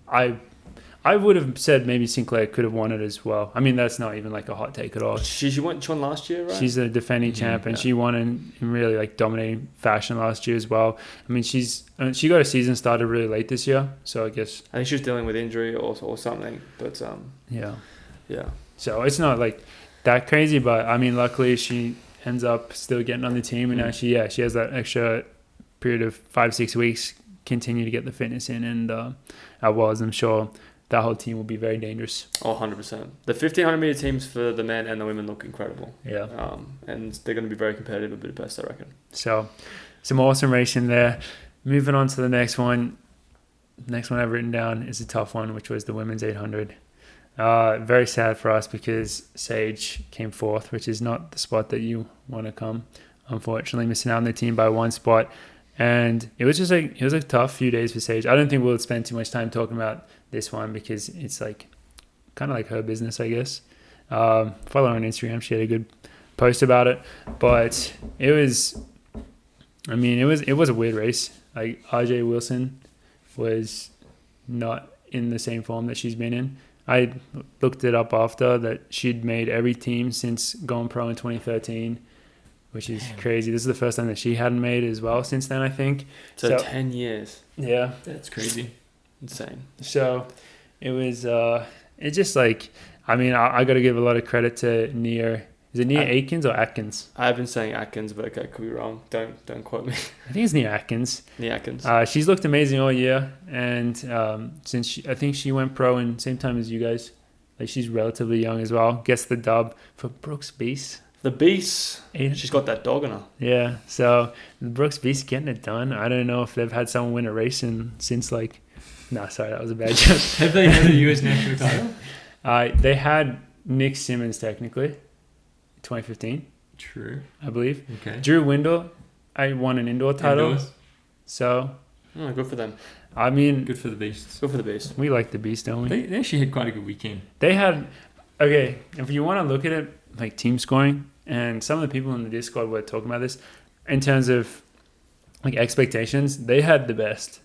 I would have said maybe Sinclair could have won it as well. I mean, that's not even like a hot take at all. She won last year, right? She's a defending champ, and she won in really like dominating fashion last year as well. I mean, she got a season started really late this year, so I guess I think she was dealing with injury or something. But yeah. So it's not like that crazy, but I mean, luckily she ends up still getting on the team, and now she has that extra period of 5-6 weeks continue to get the fitness in, and I'm sure that whole team will be very dangerous. Oh, 100%. The 1500 meter teams for the men and the women look incredible. Yeah. And they're going to be very competitive at Budapest, I reckon. So, some awesome racing there. Moving on to the next one. Next one I've written down is a tough one, which was the women's 800. Very sad for us because Sage came 4th, which is not the spot that you want to come. Unfortunately, missing out on the team by 1 spot. And it was a tough few days for Sage. I don't think we'll spend too much time talking about this one because it's like kind of like her business, I guess. Follow her on Instagram. She had a good post about it, but it was a weird race. Like RJ Wilson was not in the same form that she's been in. I looked it up after that she'd made every team since going pro in 2013, which is crazy. This is the first time that she hadn't made as well since then, I think. So 10 years. Yeah. That's crazy. Insane. So it was, it's just like, I mean, I got to give a lot of credit to Nia. Is it Nia Atkins or Atkins? I've been saying Atkins, but okay, could be wrong. Don't quote me. I think it's Nia Atkins. Nia Atkins. She's looked amazing all year, and I think she went pro in the same time as you guys. Like she's relatively young as well. Gets the dub for Brooks Beast. The Beast. She's got that dog in her. Yeah. So Brooks Beast getting it done. I don't know if they've had someone win a race since like. No, sorry, that was a bad joke. Have they had a US national title? They had Nick Simmons technically, 2015. True. I believe. Okay. Drew Windle, I won an indoor title. Indoors. So. Good for them. I mean. Good for the Beasts. Good for the Beast. We like the Beast, don't we? They actually had quite a good weekend. They had. Okay, if you want to look at it like team scoring, and some of the people in the Discord were talking about this, in terms of like expectations, they had the best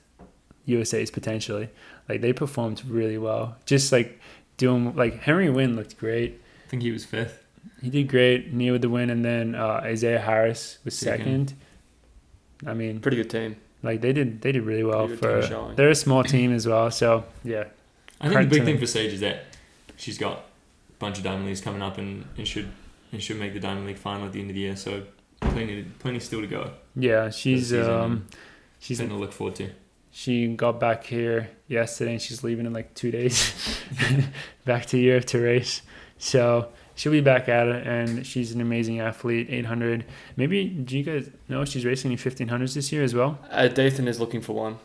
USA's potentially. Like they performed really well. Just like doing like Henry Wynn looked great. I think he was 5th. He did great. Nia with the win, and then Isaiah Harris was second. I mean, pretty good team. Like they did really well for. They're a small team as well, so yeah. I think the big thing for Sage is that she's got a bunch of Diamond Leagues coming up and should make the Diamond League final at the end of the year. So plenty still to go. Yeah, she's something to look forward to. She got back here yesterday and she's leaving in like 2 days back to Europe to race. So she'll be back at it, and she's an amazing athlete. 800. Maybe, do you guys know she's racing in 1500s this year as well? Dathan is looking for one.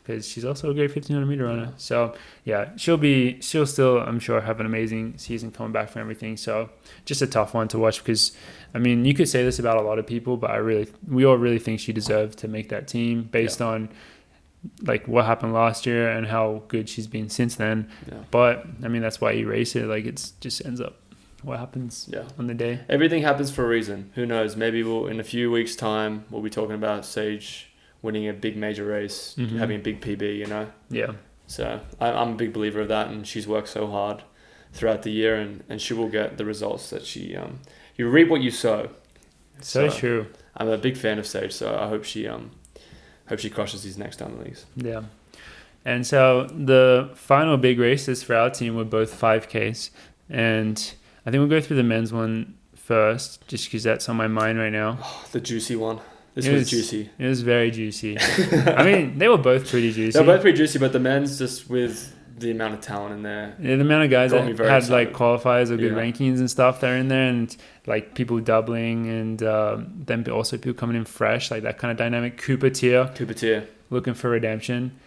Because she's also a great 1500 meter runner. So yeah, she'll still, I'm sure, have an amazing season coming back from everything. So just a tough one to watch because, I mean, you could say this about a lot of people, but we all really think she deserved to make that team based on like what happened last year and how good she's been since then. Yeah. But I mean, that's why you race it. Like it just ends up what happens on the day. Everything happens for a reason. Who knows? Maybe in a few weeks' time we'll be talking about Sage winning a big major race, having a big PB. You know. Yeah. So I'm a big believer of that, and she's worked so hard throughout the year, and she will get the results that she. You reap what you sow. So true. I'm a big fan of Sage, so I hope she crushes these next Diamond Leagues. Yeah. And so the final big races for our team were both 5Ks. And I think we'll go through the men's one first, just because that's on my mind right now. Oh, the juicy one. This was juicy. It was very juicy. I mean, they were both pretty juicy. They were both pretty juicy, but the men's just with the amount of talent in there. Yeah, the amount of guys that had excited. like qualifiers or good rankings and stuff that are in there, and like people doubling, and then also people coming in fresh, like that kind of dynamic. Cooper tier looking for redemption.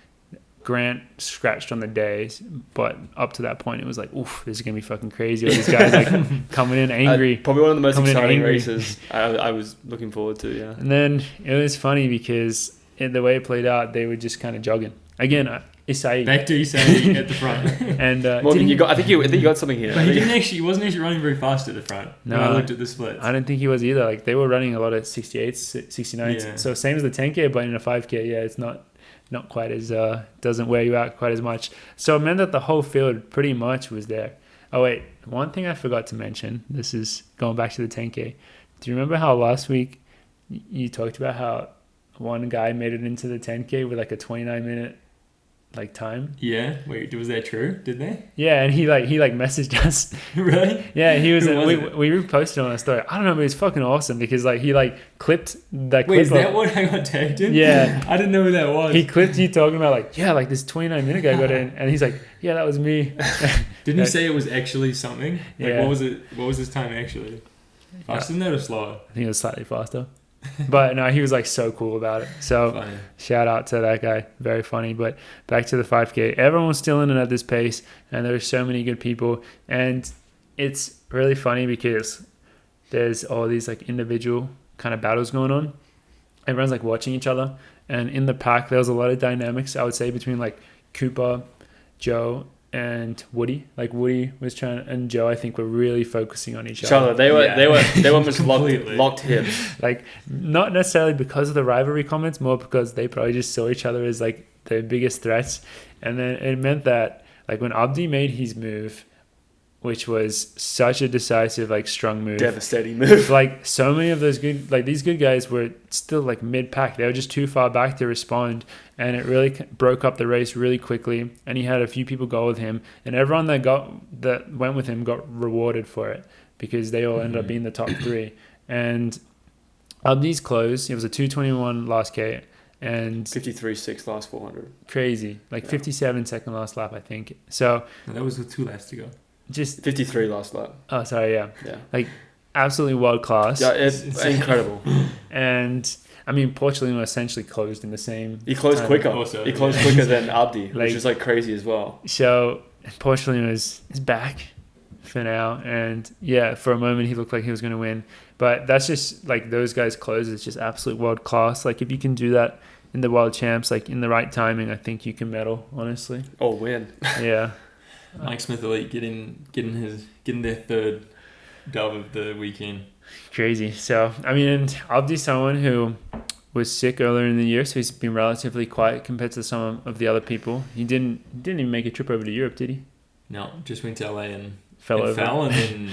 Grant scratched on the days, but up to that point it was like, oof, this is gonna be fucking crazy. All these guys like coming in angry. Probably one of the most exciting races I was looking forward to. Yeah. And then it was funny because the way it played out, they were just kind of jogging again. Isai. Back to Isai at the front. And I think you got something here. But he wasn't actually running very fast at the front. No, when I looked at the splits. I didn't think he was either. Like they were running a lot of 68s, 69s. Yeah. So same as the 10K, but in a 5K, yeah, it's not quite as doesn't wear you out quite as much. So it meant that the whole field pretty much was there. Oh wait, one thing I forgot to mention. This is going back to the 10K. Do you remember how last week you talked about how one guy made it into the 10K with like a 29-minute like time? Yeah. Wait, was that true? Did they? Yeah, and he messaged us. Really? Yeah, he was. We reposted on a story. I don't know, but it's fucking awesome because like he like clipped that. Wait, is that what I got tagged in? Yeah, I didn't know who that was. He clipped you talking about like like this 29-minute guy got in, and he's like, yeah, that was me. Didn't he say it was actually something? Like, yeah. What was it? What was his time actually? Faster than that or slower? I think it was slightly faster. But no, he was like so cool about it. So funny. Shout out to that guy. Very funny. But back to the 5K. Everyone was still in it at this pace, and there were so many good people. And it's really funny because there's all these like individual kind of battles going on. Everyone's like watching each other. And in the pack, there was a lot of dynamics, I would say, between like Cooper, Joe, and Woody. Like Woody was trying, and Joe, I think, were really focusing on each other. They were almost locked hips. Like not necessarily because of the rivalry comments, more because they probably just saw each other as like the biggest threats. And then it meant that like when Abdi made his move, which was such a decisive, like strong move, devastating move. Like so many of those these good guys were still like mid pack. They were just too far back to respond, and it really broke up the race really quickly. And he had a few people go with him, and everyone that went with him got rewarded for it because they all ended up being the top 3. And Abdi's close. It was a 2:21 last K. And 53.6 last 400. Crazy, like 57 second last lap, I think. So that was with 2 laps to go. Just 53 last lap. Oh, sorry, yeah. Like absolutely world class. Yeah, it's incredible. And I mean, Portugal essentially closed in the same. He closed quicker. Also, he closed quicker than Abdi, which is like crazy as well. So Portugal is back for now, and yeah, for a moment he looked like he was going to win, but that's just like those guys close. It's just absolute world class. Like if you can do that in the world champs, like in the right timing, I think you can medal. Honestly. Oh, win. Yeah. Mike Smith Elite getting their 3rd dub of the weekend. Crazy. So I mean, and Abdi's someone who was sick earlier in the year, so he's been relatively quiet compared to some of the other people. He didn't even make a trip over to Europe, did he? No, just went to LA and fell and then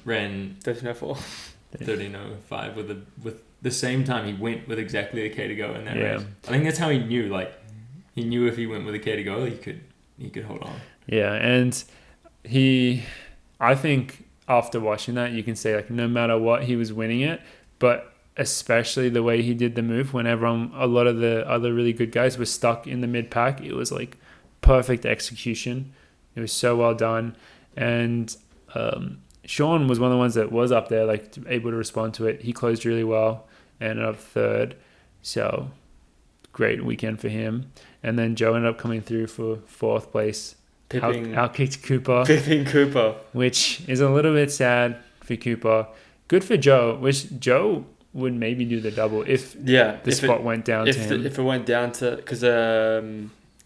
ran 13:04, 13:05 with the same time he went with exactly a K to go in that race. I think that's how he knew. Like he knew if he went with a K to go, he could hold on. Yeah, and I think after watching that, you can say like no matter what, he was winning it, but especially the way he did the move when a lot of the other really good guys were stuck in the mid pack, it was like perfect execution. It was so well done, and Sean was one of the ones that was up there, like able to respond to it. He closed really well, ended up 3rd, so great weekend for him. And then Joe ended up coming through for 4th place. Outkicked Cooper. Pipping Cooper. Which is a little bit sad for Cooper. Good for Joe, which Joe would maybe do the double if the spot went down to him. If it went down to... Because... it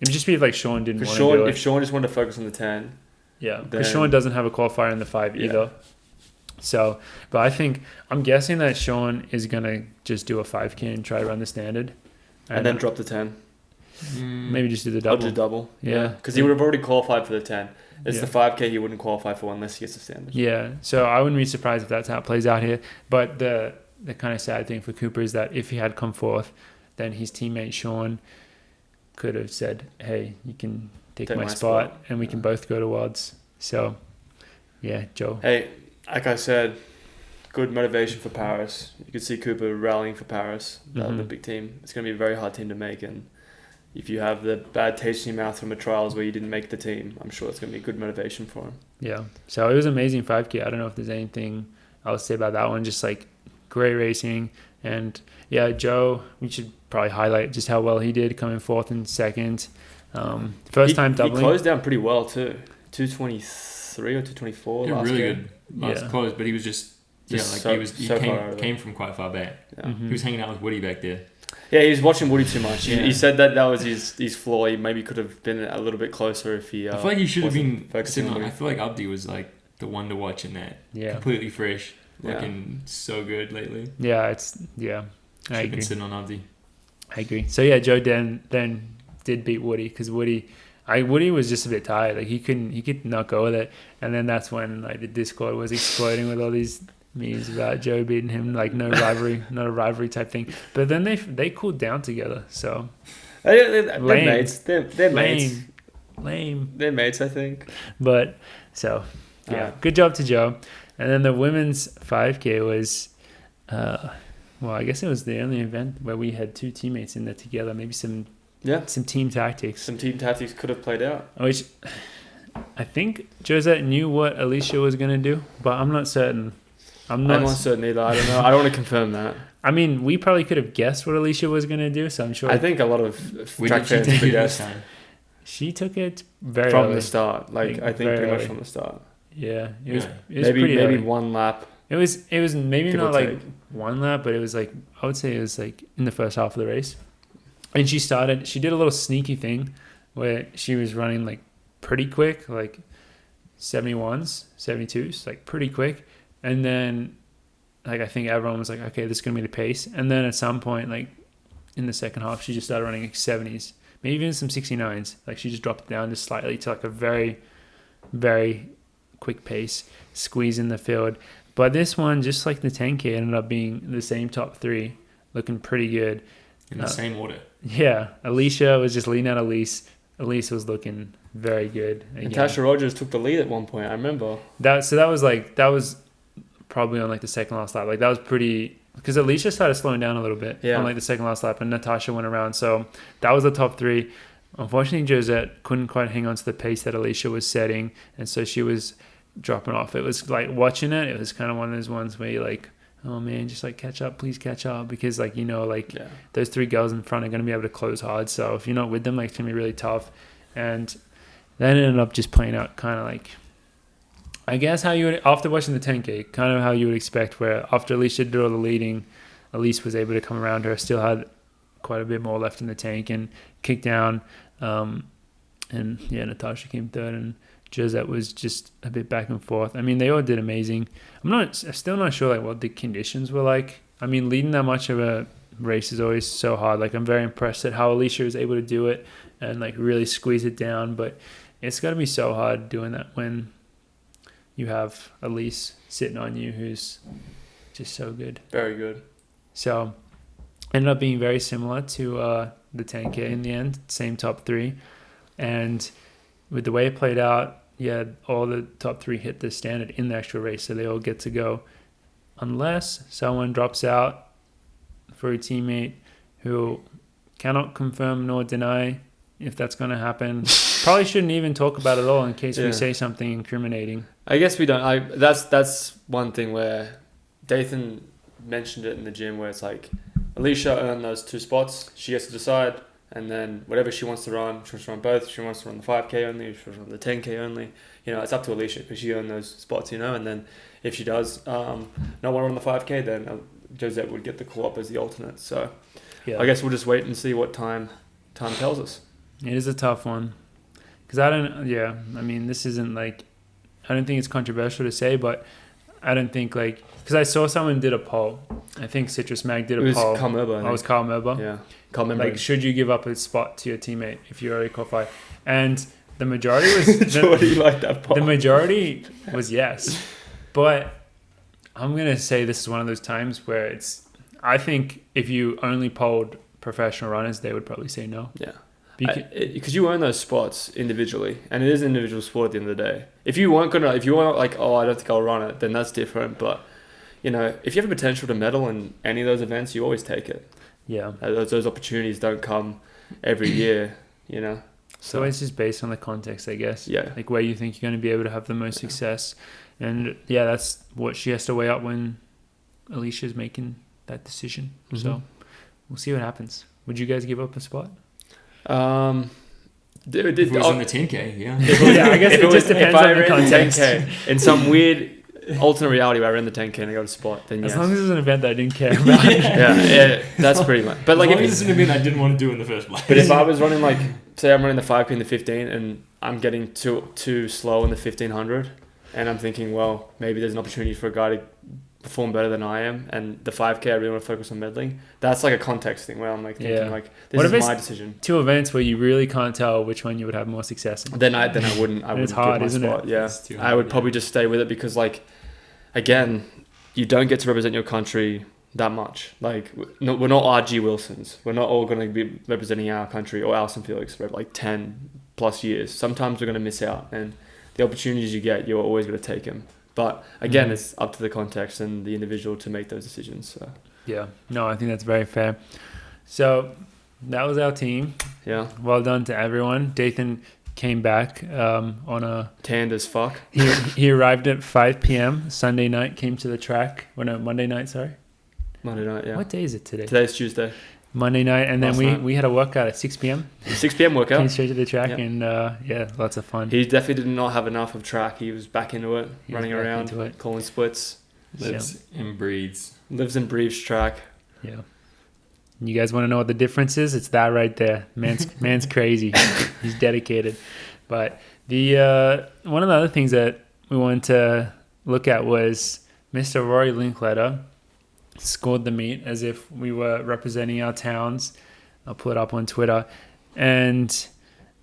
would just be if like Sean didn't want to do it. If Sean just wanted to focus on the 10. Yeah, because Sean doesn't have a qualifier in the 5 either. So, but I'm guessing that Sean is going to just do a 5K and try to run the standard. And then drop the 10. Maybe just do the double. I'll do double. Yeah. Because he would have already qualified for the 10. It's the 5K he wouldn't qualify for unless he gets the standard. Yeah. So I wouldn't be surprised if that's how it plays out here. But the kind of sad thing for Cooper is that if he had come 4th, then his teammate Sean could have said, hey, you can take my spot and we can both go to Worlds. So, yeah, Joe. Hey, like I said, good motivation for Paris. You could see Cooper rallying for Paris, the big team. It's going to be a very hard team to make, and if you have the bad taste in your mouth from the trials where you didn't make the team, I'm sure it's going to be good motivation for him. Yeah. So it was amazing 5K. I don't know if there's anything else to say about that one. Just like great racing. And yeah, Joe, we should probably highlight just how well he did coming fourth and second. First time doubling. He closed down pretty well too. 223 or 224 last really game. Good last close, but he was just came from quite far back. Yeah. Mm-hmm. He was hanging out with Woody back there. Yeah, he was watching Woody too much. He said that was his flaw. He maybe could have been a little bit closer if he. I feel like he should have been focusing on. I feel like Abdi was like the one to watch in that. Yeah. Completely fresh, looking so good lately. Yeah, I agree. Been sitting on Abdi. I agree. So yeah, Joe then did beat Woody because Woody was just a bit tired. Like he could not go with it, and then that's when like the Discord was exploding with all these memes about Joe beating him, like no rivalry, not a rivalry type thing. But then they cooled down together. So they're mates. They're mates. Lame. They're mates, I think. But so good job to Joe. And then the women's 5K was, I guess it was the only event where we had two teammates in there together. Maybe some team tactics. Some team tactics could have played out. Which I think Josette knew what Alicia was going to do, but I'm not certain. I'm not certain either. I don't know. I don't want to confirm that. I mean, we probably could have guessed what Alicia was going to do, so I'm sure. I think a lot of track fans could have guessed. She took it very from early. The start. Like I think pretty much from the start. Yeah, it was maybe one lap. It was maybe not like one lap, but it was like I would say it was like in the first half of the race. And she did a little sneaky thing where she was running like pretty quick, like 71s, 72s, like pretty quick. And then like I think everyone was like, okay, this is going to be the pace. And then at some point, like in the second half, she just started running like 70s, maybe even some 69s. Like she just dropped it down just slightly to like a very, very quick pace, squeeze in the field. But this one, just like the 10K, ended up being the same top three, looking pretty good. In the same order. Yeah. Alicia was just leading out Elise. Elise was looking very good. Again. Natasha Rogers took the lead at one point, I remember. That was probably on like the second last lap. Like that was pretty, because Alicia started slowing down a little bit on like the second last lap, and Natasha went around. So that was the top three. Unfortunately, Josette couldn't quite hang on to the pace that Alicia was setting, and so she was dropping off. It was like watching it was kind of one of those ones where you're like, oh man, just like catch up, please catch up, because like those three girls in front are going to be able to close hard. So if you're not with them, like it's going to be really tough. And that ended up just playing out kind of like, I guess how you would, after watching the 10K, kind of how you would expect, where after Alicia did all the leading, Elise was able to come around her, still had quite a bit more left in the tank and kick down. Natasha came third, and Josette was just a bit back and forth. I mean, they all did amazing. I'm still not sure like what the conditions were like. I mean, leading that much of a race is always so hard. Like I'm very impressed at how Alicia was able to do it and like really squeeze it down. But it's got to be so hard doing that when you have Elise sitting on you, who's just so good. Very good. So ended up being very similar to the 10K in the end, same top three. And with the way it played out, all the top three hit the standard in the actual race, so they all get to go, unless someone drops out for a teammate who cannot confirm nor deny if that's going to happen. Probably shouldn't even talk about it at all in case we say something incriminating. I guess we don't. That's one thing where Dathan mentioned it in the gym, where it's like Alicia earned those two spots. She gets to decide. And then whatever she wants to run, she wants to run both. She wants to run the 5K only. She wants to run the 10K only. It's up to Alicia because she earned those spots, And then if she does not want to run the 5K, then Josette would get the call up as the alternate. So I guess we'll just wait and see what time tells us. It is a tough one. Because this isn't like, I don't think it's controversial to say, but I don't think like, because I saw someone did a poll. I think Citrus Mag did a poll. Carl Merber. It was Carl Merber. Yeah. Carl Merber. Like, should you give up a spot to your teammate if you already qualify? And the majority was... Jordy liked that poll. The majority was yes. But I'm going to say this is one of those times where I think if you only polled professional runners, they would probably say no. Yeah. Because you earn those spots individually, and it is an individual sport at the end of the day. If you weren't like, oh, I don't think I'll run it, then that's different. But if you have a potential to medal in any of those events, you always take it. Yeah, those opportunities don't come every year, you know. So it's just based on the context, I guess. Yeah. Like where you think you're going to be able to have the most success. And yeah, that's what she has to weigh up when Alicia's making that decision. Mm-hmm. So we'll see what happens. Would you guys give up a spot? If it was in the 10K, yeah. Yeah, I guess it just depends on the context. 10K, in some weird alternate reality where I ran the 10K and I got a spot, then as long as it's an event that I didn't care about. yeah, that's pretty much. But like, if it's an event I didn't want to do in the first place. But if I was running like, say I'm running the 5K and the 15, and I'm getting too slow in the 1500, and I'm thinking, well, maybe there's an opportunity for a guy to perform better than I am, and the 5K I really want to focus on medaling. That's like a context thing where I'm like thinking like, this is my decision. Two events where you really can't tell which one you would have more success in. Then I wouldn't. It's hard, isn't it? Yeah, I would probably just stay with it because like, again, you don't get to represent your country that much. Like, we're not RG Wilsons. We're not all going to be representing our country, or Alison Felix for like 10 plus years. Sometimes we're going to miss out, and the opportunities you get, you're always going to take them. But again, it's up to the context and the individual to make those decisions. So yeah, no, I think that's very fair. So that was our team. Yeah, well done to everyone. Dathan came back on a tanned as fuck. He arrived at 5 p.m. Sunday night. Came to the track. Monday night. Sorry. Monday night. Yeah. What day is it today? Today's Tuesday. Monday night, and then we had a workout at 6 p.m. 6 p.m. workout. Came straight to the track, and lots of fun. He definitely did not have enough of track. He was back into it, running around, calling splits. Lives and breathes track. Yeah. You guys want to know what the difference is? It's that right there. Man's crazy. He's dedicated. But the one of the other things that we wanted to look at was Mr. Rory Linkletter scored the meet as if we were representing our towns. I'll put it up on Twitter. And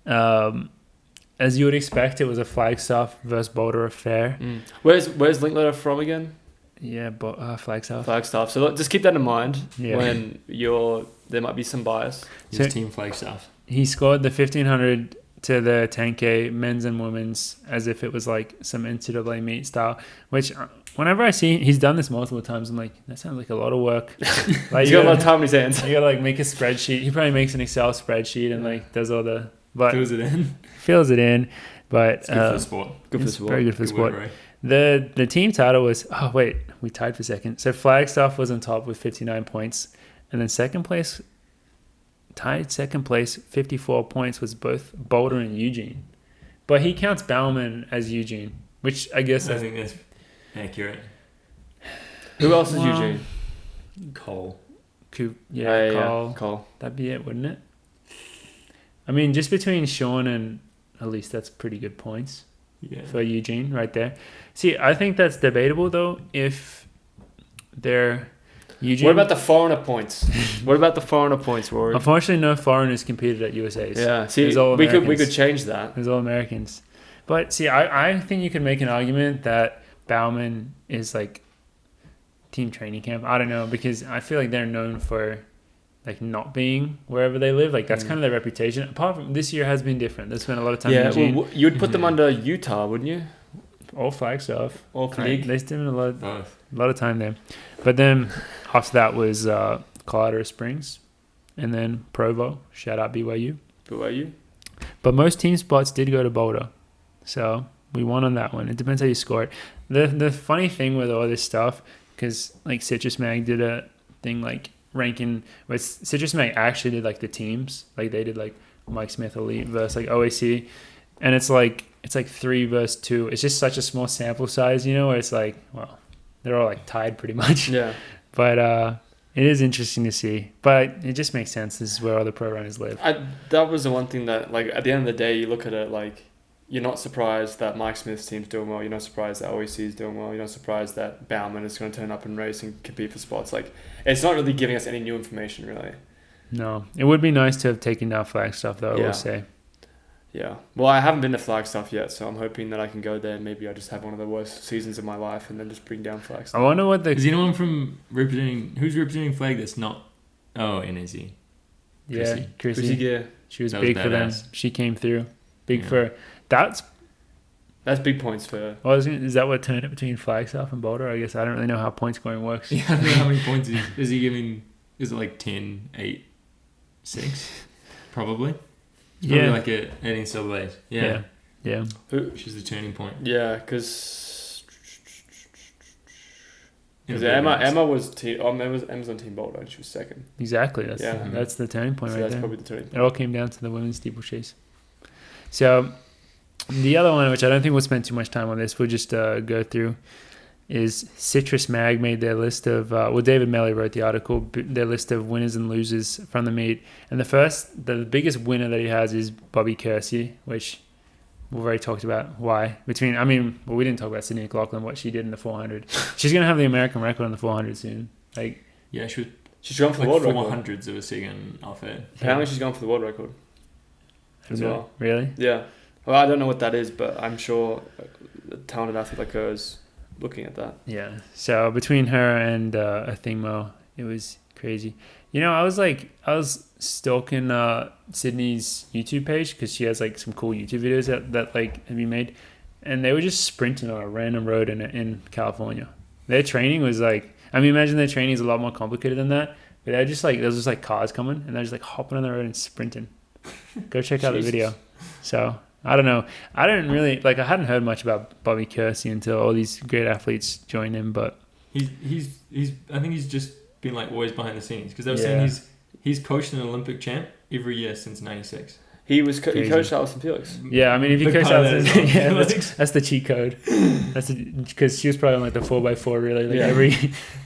as you would expect, it was a Flagstaff versus Boulder affair. Where's Linkletter from again? Yeah, Flagstaff. Flagstaff. So just keep that in mind when there might be some bias. He's Team Flagstaff. He scored the 1500 to the 10K men's and women's as if it was like some NCAA meet style, which whenever I see he's done this multiple times, I'm like, that sounds like a lot of work. Like, he's got a lot of time in his hands. You gotta like make a spreadsheet. He probably makes an Excel spreadsheet and like does all the fills it in. But it's good for the sport. Good for the sport. Very good for the sport. The team title was we tied for second. So Flagstaff was on top with 59 points, and then second place, 54 points, was both Boulder and Eugene. But he counts Bauman as Eugene, which I guess I think that's accurate. Who else is Eugene? Cole. Cole. That'd be it, wouldn't it? I mean, just between Sean and Elise, that's pretty good points for Eugene right there. See, I think that's debatable, though, if they're Eugene. What about the foreigner points? Rory? Unfortunately, no foreigners competed at USA's. Yeah, see, we could change that. It was all Americans. But see, I think you could make an argument that Bauman is like team training camp. I don't know, because I feel like they're known for like not being wherever they live. Like that's kind of their reputation. Apart from this year has been different. They spent a lot of time in Eugene. Well, you'd put them under Utah, wouldn't you? All Flagstaff. All League. They spent a lot of time there. But then after that was Colorado Springs, and then Provo. Shout out BYU. But most team spots did go to Boulder, so we won on that one. It depends how you score it. The funny thing with all this stuff, because like Citrus Mag did a thing like ranking, where Citrus Mag actually did like the teams, like they did like Mike Smith Elite versus like OAC, and it's like 3 versus 2. It's just such a small sample size, where it's like, well, they're all like tied pretty much. Yeah. But it is interesting to see. But it just makes sense. This is where all the pro runners live. That was the one thing that, like, at the end of the day, you look at it like, you're not surprised that Mike Smith's team's doing well. You're not surprised that OEC is doing well. You're not surprised that Bauman is going to turn up and race and compete for spots. Like, it's not really giving us any new information, really. No. It would be nice to have taken down Flagstaff, though, I will say. Yeah. Well, I haven't been to Flagstaff yet, so I'm hoping that I can go there. Maybe I just have one of the worst seasons of my life and then just bring down Flagstaff. I wonder what Is anyone who's representing Flag that's not... Oh, NAZ. Yeah, Chrissy. Yeah. She was big for them. She came through. Big for... That's big points for... Well, is that what turned it between Flagstaff and Boulder? I guess I don't really know how point scoring works. Yeah, I don't know how many points is he giving... Is it like 10, 8, 6? Probably. Yeah. Like at NCAAs. Yeah. Yeah. Which is the turning point. Yeah, because Emma was on Team Boulder and she was second. Exactly. That's the turning point right that's there. Probably the turning point. It all came down to the women's steeplechase. So the other one, which I don't think we'll spend too much time on this, we'll just go through, is Citrus Mag made their list of, David Melly wrote the article, their list of winners and losers from the meet. And the biggest winner that he has is Bobby Kersey, which we've already talked about why. We didn't talk about Sydney McLaughlin, what she did in the 400. She's going to have the American record on the 400 soon. She's gone for the world record. 400s of a second off it. Apparently she's gone for the world record as well. Really? Yeah. Well, I don't know what that is, but I'm sure a talented athlete like her is looking at that. Yeah. So between her and Athingmo, it was crazy. I was stalking Sydney's YouTube page because she has some cool YouTube videos that have been made, and they were just sprinting on a random road in California. Their training was imagine their training is a lot more complicated than that. But they're just there was just cars coming, and they're just hopping on the road and sprinting. Go check out the video. So I don't know. I didn't really I hadn't heard much about Bobby Kersey until all these great athletes joined him. But he's I think he's just been always behind the scenes because they were saying he's coached an Olympic champ every year since '96. He coached Alison Felix. Yeah, if you coach Alison, that's the cheat code. That's because she was probably on the 4x4 really every.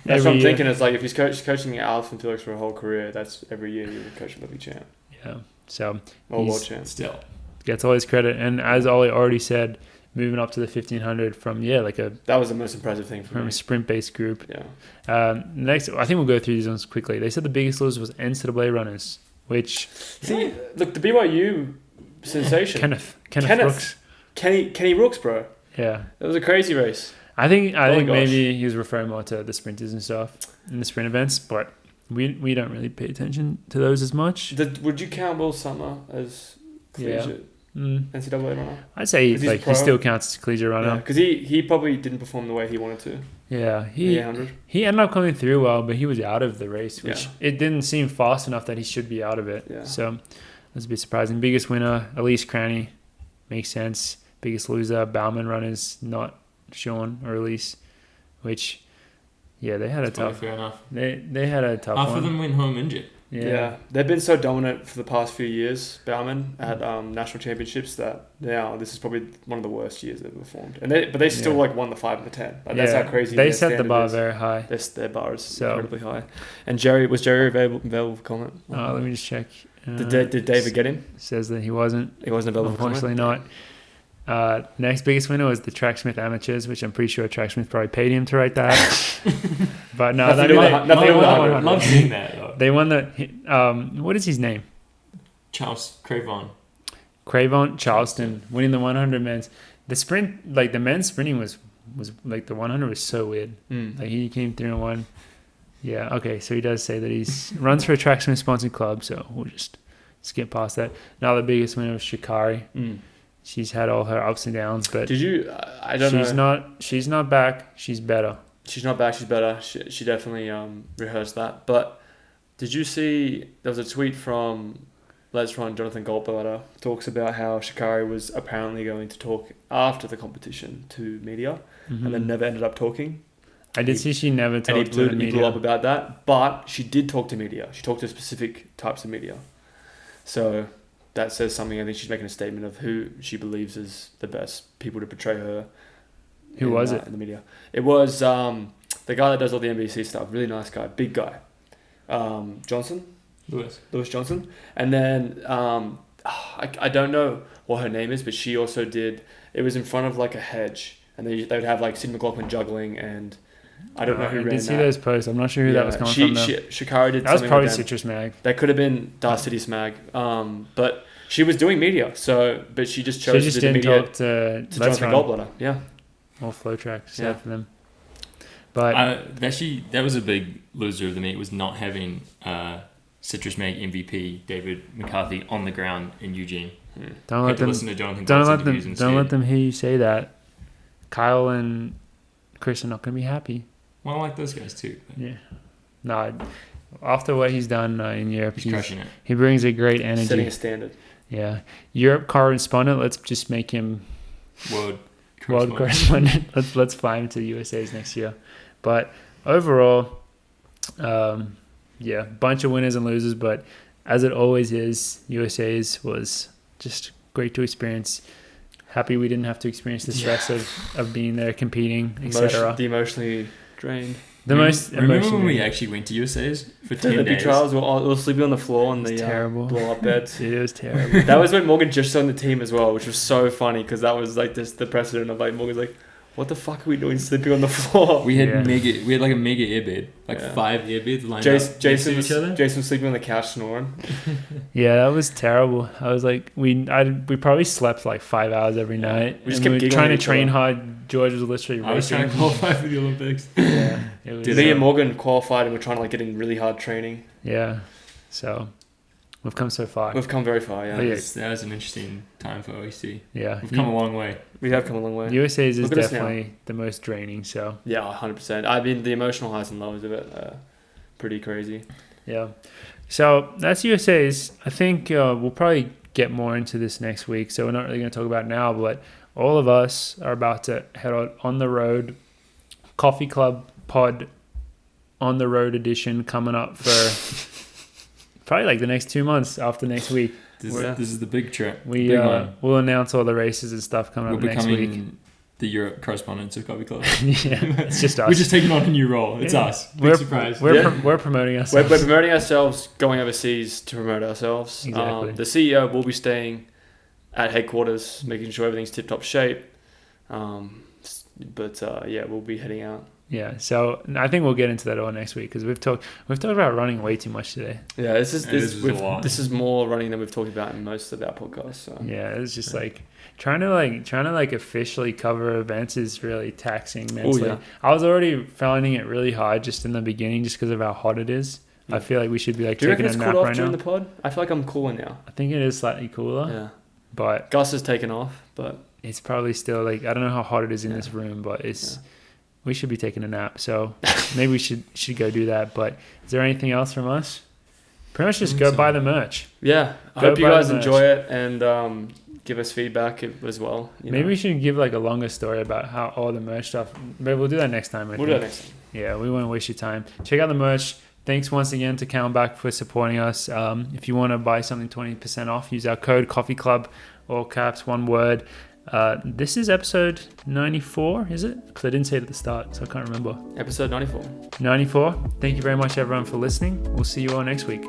That's what I'm thinking. It's if he's coaching Alison Felix for a whole career, that's every year he would coach Olympic champ. Yeah, so world champ still gets all his credit, and as Ollie already said, moving up to the 1500 from that was the most impressive thing from a sprint-based group. Yeah. Next, I think we'll go through these ones quickly. They said the biggest loser was NCAA runners, which look, the BYU sensation Kenneth Rooks. Kenny Rooks, bro. Yeah, it was a crazy race. I think maybe he was referring more to the sprinters and stuff in the sprint events, but we don't really pay attention to those as much. Would you count Will Summer as collegiate NCAA runner? I'd say he still counts as a collegiate runner because he probably didn't perform the way he wanted to. Yeah, he ended up coming through well, but he was out of the race, which it didn't seem fast enough that he should be out of it. Yeah. So that's a bit surprising. Biggest winner, Elise Cranny, makes sense. Biggest loser, Bauman runners, not Sean or Elise, which they had a tough. Fair enough. They had a tough. Half of them went home injured. Yeah, they've been so dominant for the past few years, Bauman, at national championships that this is probably one of the worst years they've performed. And they still won the 5 and the 10. That's how crazy they set the bar very high. Their bar is incredibly high. And Jerry available for comment? Let me just check. Did David get him? Says that he wasn't. He wasn't available. Unfortunately, not. Next biggest winner was the Tracksmith Amateurs, which I'm pretty sure Tracksmith probably paid him to write that. But no, they won. Love seeing that though. They won the. What is his name? Charles Cravon Charleston winning the 100 men's. The sprint, the men's sprinting was the 100 was so weird. He came through and won. Yeah. Okay. So he does say that he's runs for a Tracksmith sponsored club. So we'll just skip past that. Now the biggest winner was Shikari. She's had all her ups and downs, but did you? I don't know. She's not back. She's better. She's not back. She's better. She definitely rehearsed that. But did you see? There was a tweet from Let's Run. Jonathan Goldblatter talks about how Shikari was apparently going to talk after the competition to media, and then never ended up talking. I did see she never talked to the media. He blew up about that, but she did talk to media. She talked to specific types of media. So that says something. I think she's making a statement of who she believes is the best people to portray her. Who was it? In the media. It was the guy that does all the NBC stuff. Really nice guy. Big guy. Lewis Johnson. And then I don't know what her name is, but she also did... It was in front of a hedge. And they would have Sid McLaughlin juggling and... I don't know who ran that. I did see those posts. I'm not sure who that was coming from. Shikari did that was probably Citrus Mag. That could have been Dar City Mag. But she was doing media, but she just chose to do media talk to Jonathan Goldblatter. Yeah. Or Flow Track, for them. But that was a big loser of the meet, was not having Citrus Mag MVP David McCarthy on the ground in Eugene. Don't let them listen to Jonathan. Don't let them hear you say that. Kyle and Chris are not going to be happy. Well, I like those guys too. But. Yeah. No, after what he's done in Europe, he's crushing it. He brings a great energy. Setting a standard. Yeah. Europe correspondent, let's just make him world correspondent. let's fly him to the USA's next year. But overall, bunch of winners and losers, but as it always is, USA's was just great to experience. Happy we didn't have to experience the stress of being there, competing, etc. The emotionally drained. Remember when we actually went to USA's for 10 days? The trials, we were sleeping on the floor on the blow-up beds. It was terrible. That was when Morgan just joined the team as well, which was so funny because that was like the precedent of like Morgan's like, what the fuck are we doing sleeping on the floor? We had like a mega airbed, 5 airbeds lined up next to each other. Jason was sleeping on the couch snoring. Yeah, that was terrible. I was like, we probably slept like 5 hours every night. We just kept trying to train hard. George was literally racing. I was trying to qualify for the Olympics. Yeah, me and Morgan qualified and we're trying to like get in really hard training. Yeah, so we've come so far. We've come very far. Yeah, that was an interesting time for OEC. Yeah, we've come a long way. We have come a long way. USA's is definitely the most draining. So yeah, 100%. I mean, the emotional highs and lows of it, pretty crazy. Yeah. So that's USA's. I think we'll probably get more into this next week. So we're not really going to talk about it now, but all of us are about to head out on the road. Coffee Club Pod on the road edition coming up for probably like the next 2 months after next week. This is the big trip. We'll announce all the races and stuff coming up next week. The Europe correspondents of Coffee Club. Yeah, it's just us. We're just taking on a new role. It's us. Big surprise. We're promoting ourselves. We're promoting ourselves, going overseas to promote ourselves. Exactly. The CEO will be staying at headquarters, making sure everything's tip-top shape. We'll be heading out. Yeah, so I think we'll get into that all next week because we've talked about running way too much today. Yeah, this is more running than we've talked about in most of our podcasts. So. Yeah, it's just like trying to officially cover events is really taxing mentally. Yeah. I was already finding it really hard just in the beginning just because of how hot it is. Yeah. I feel like we should be taking a nap right now. Do you reckon it's cooled off during the pod? I feel like I'm cooler now. I think it is slightly cooler. Yeah, but Gus has taken off, but it's probably still I don't know how hot it is in this room, but it's. Yeah. We should be taking a nap, so maybe we should go do that. But is there anything else from us? Pretty much just go buy the merch. Yeah, I hope you guys enjoy it and give us feedback as well. Maybe we should give a longer story about how all the merch stuff. Maybe we'll do that next time. We'll do that next time. Yeah, we won't waste your time. Check out the merch. Thanks once again to Camelback for supporting us. If you want to buy something 20% off, use our code Coffee Club, all caps, one word. This is episode 94, is it? Because I didn't say it at the start, so I can't remember. Episode 94. 94. Thank you very much, everyone, for listening. We'll see you all next week.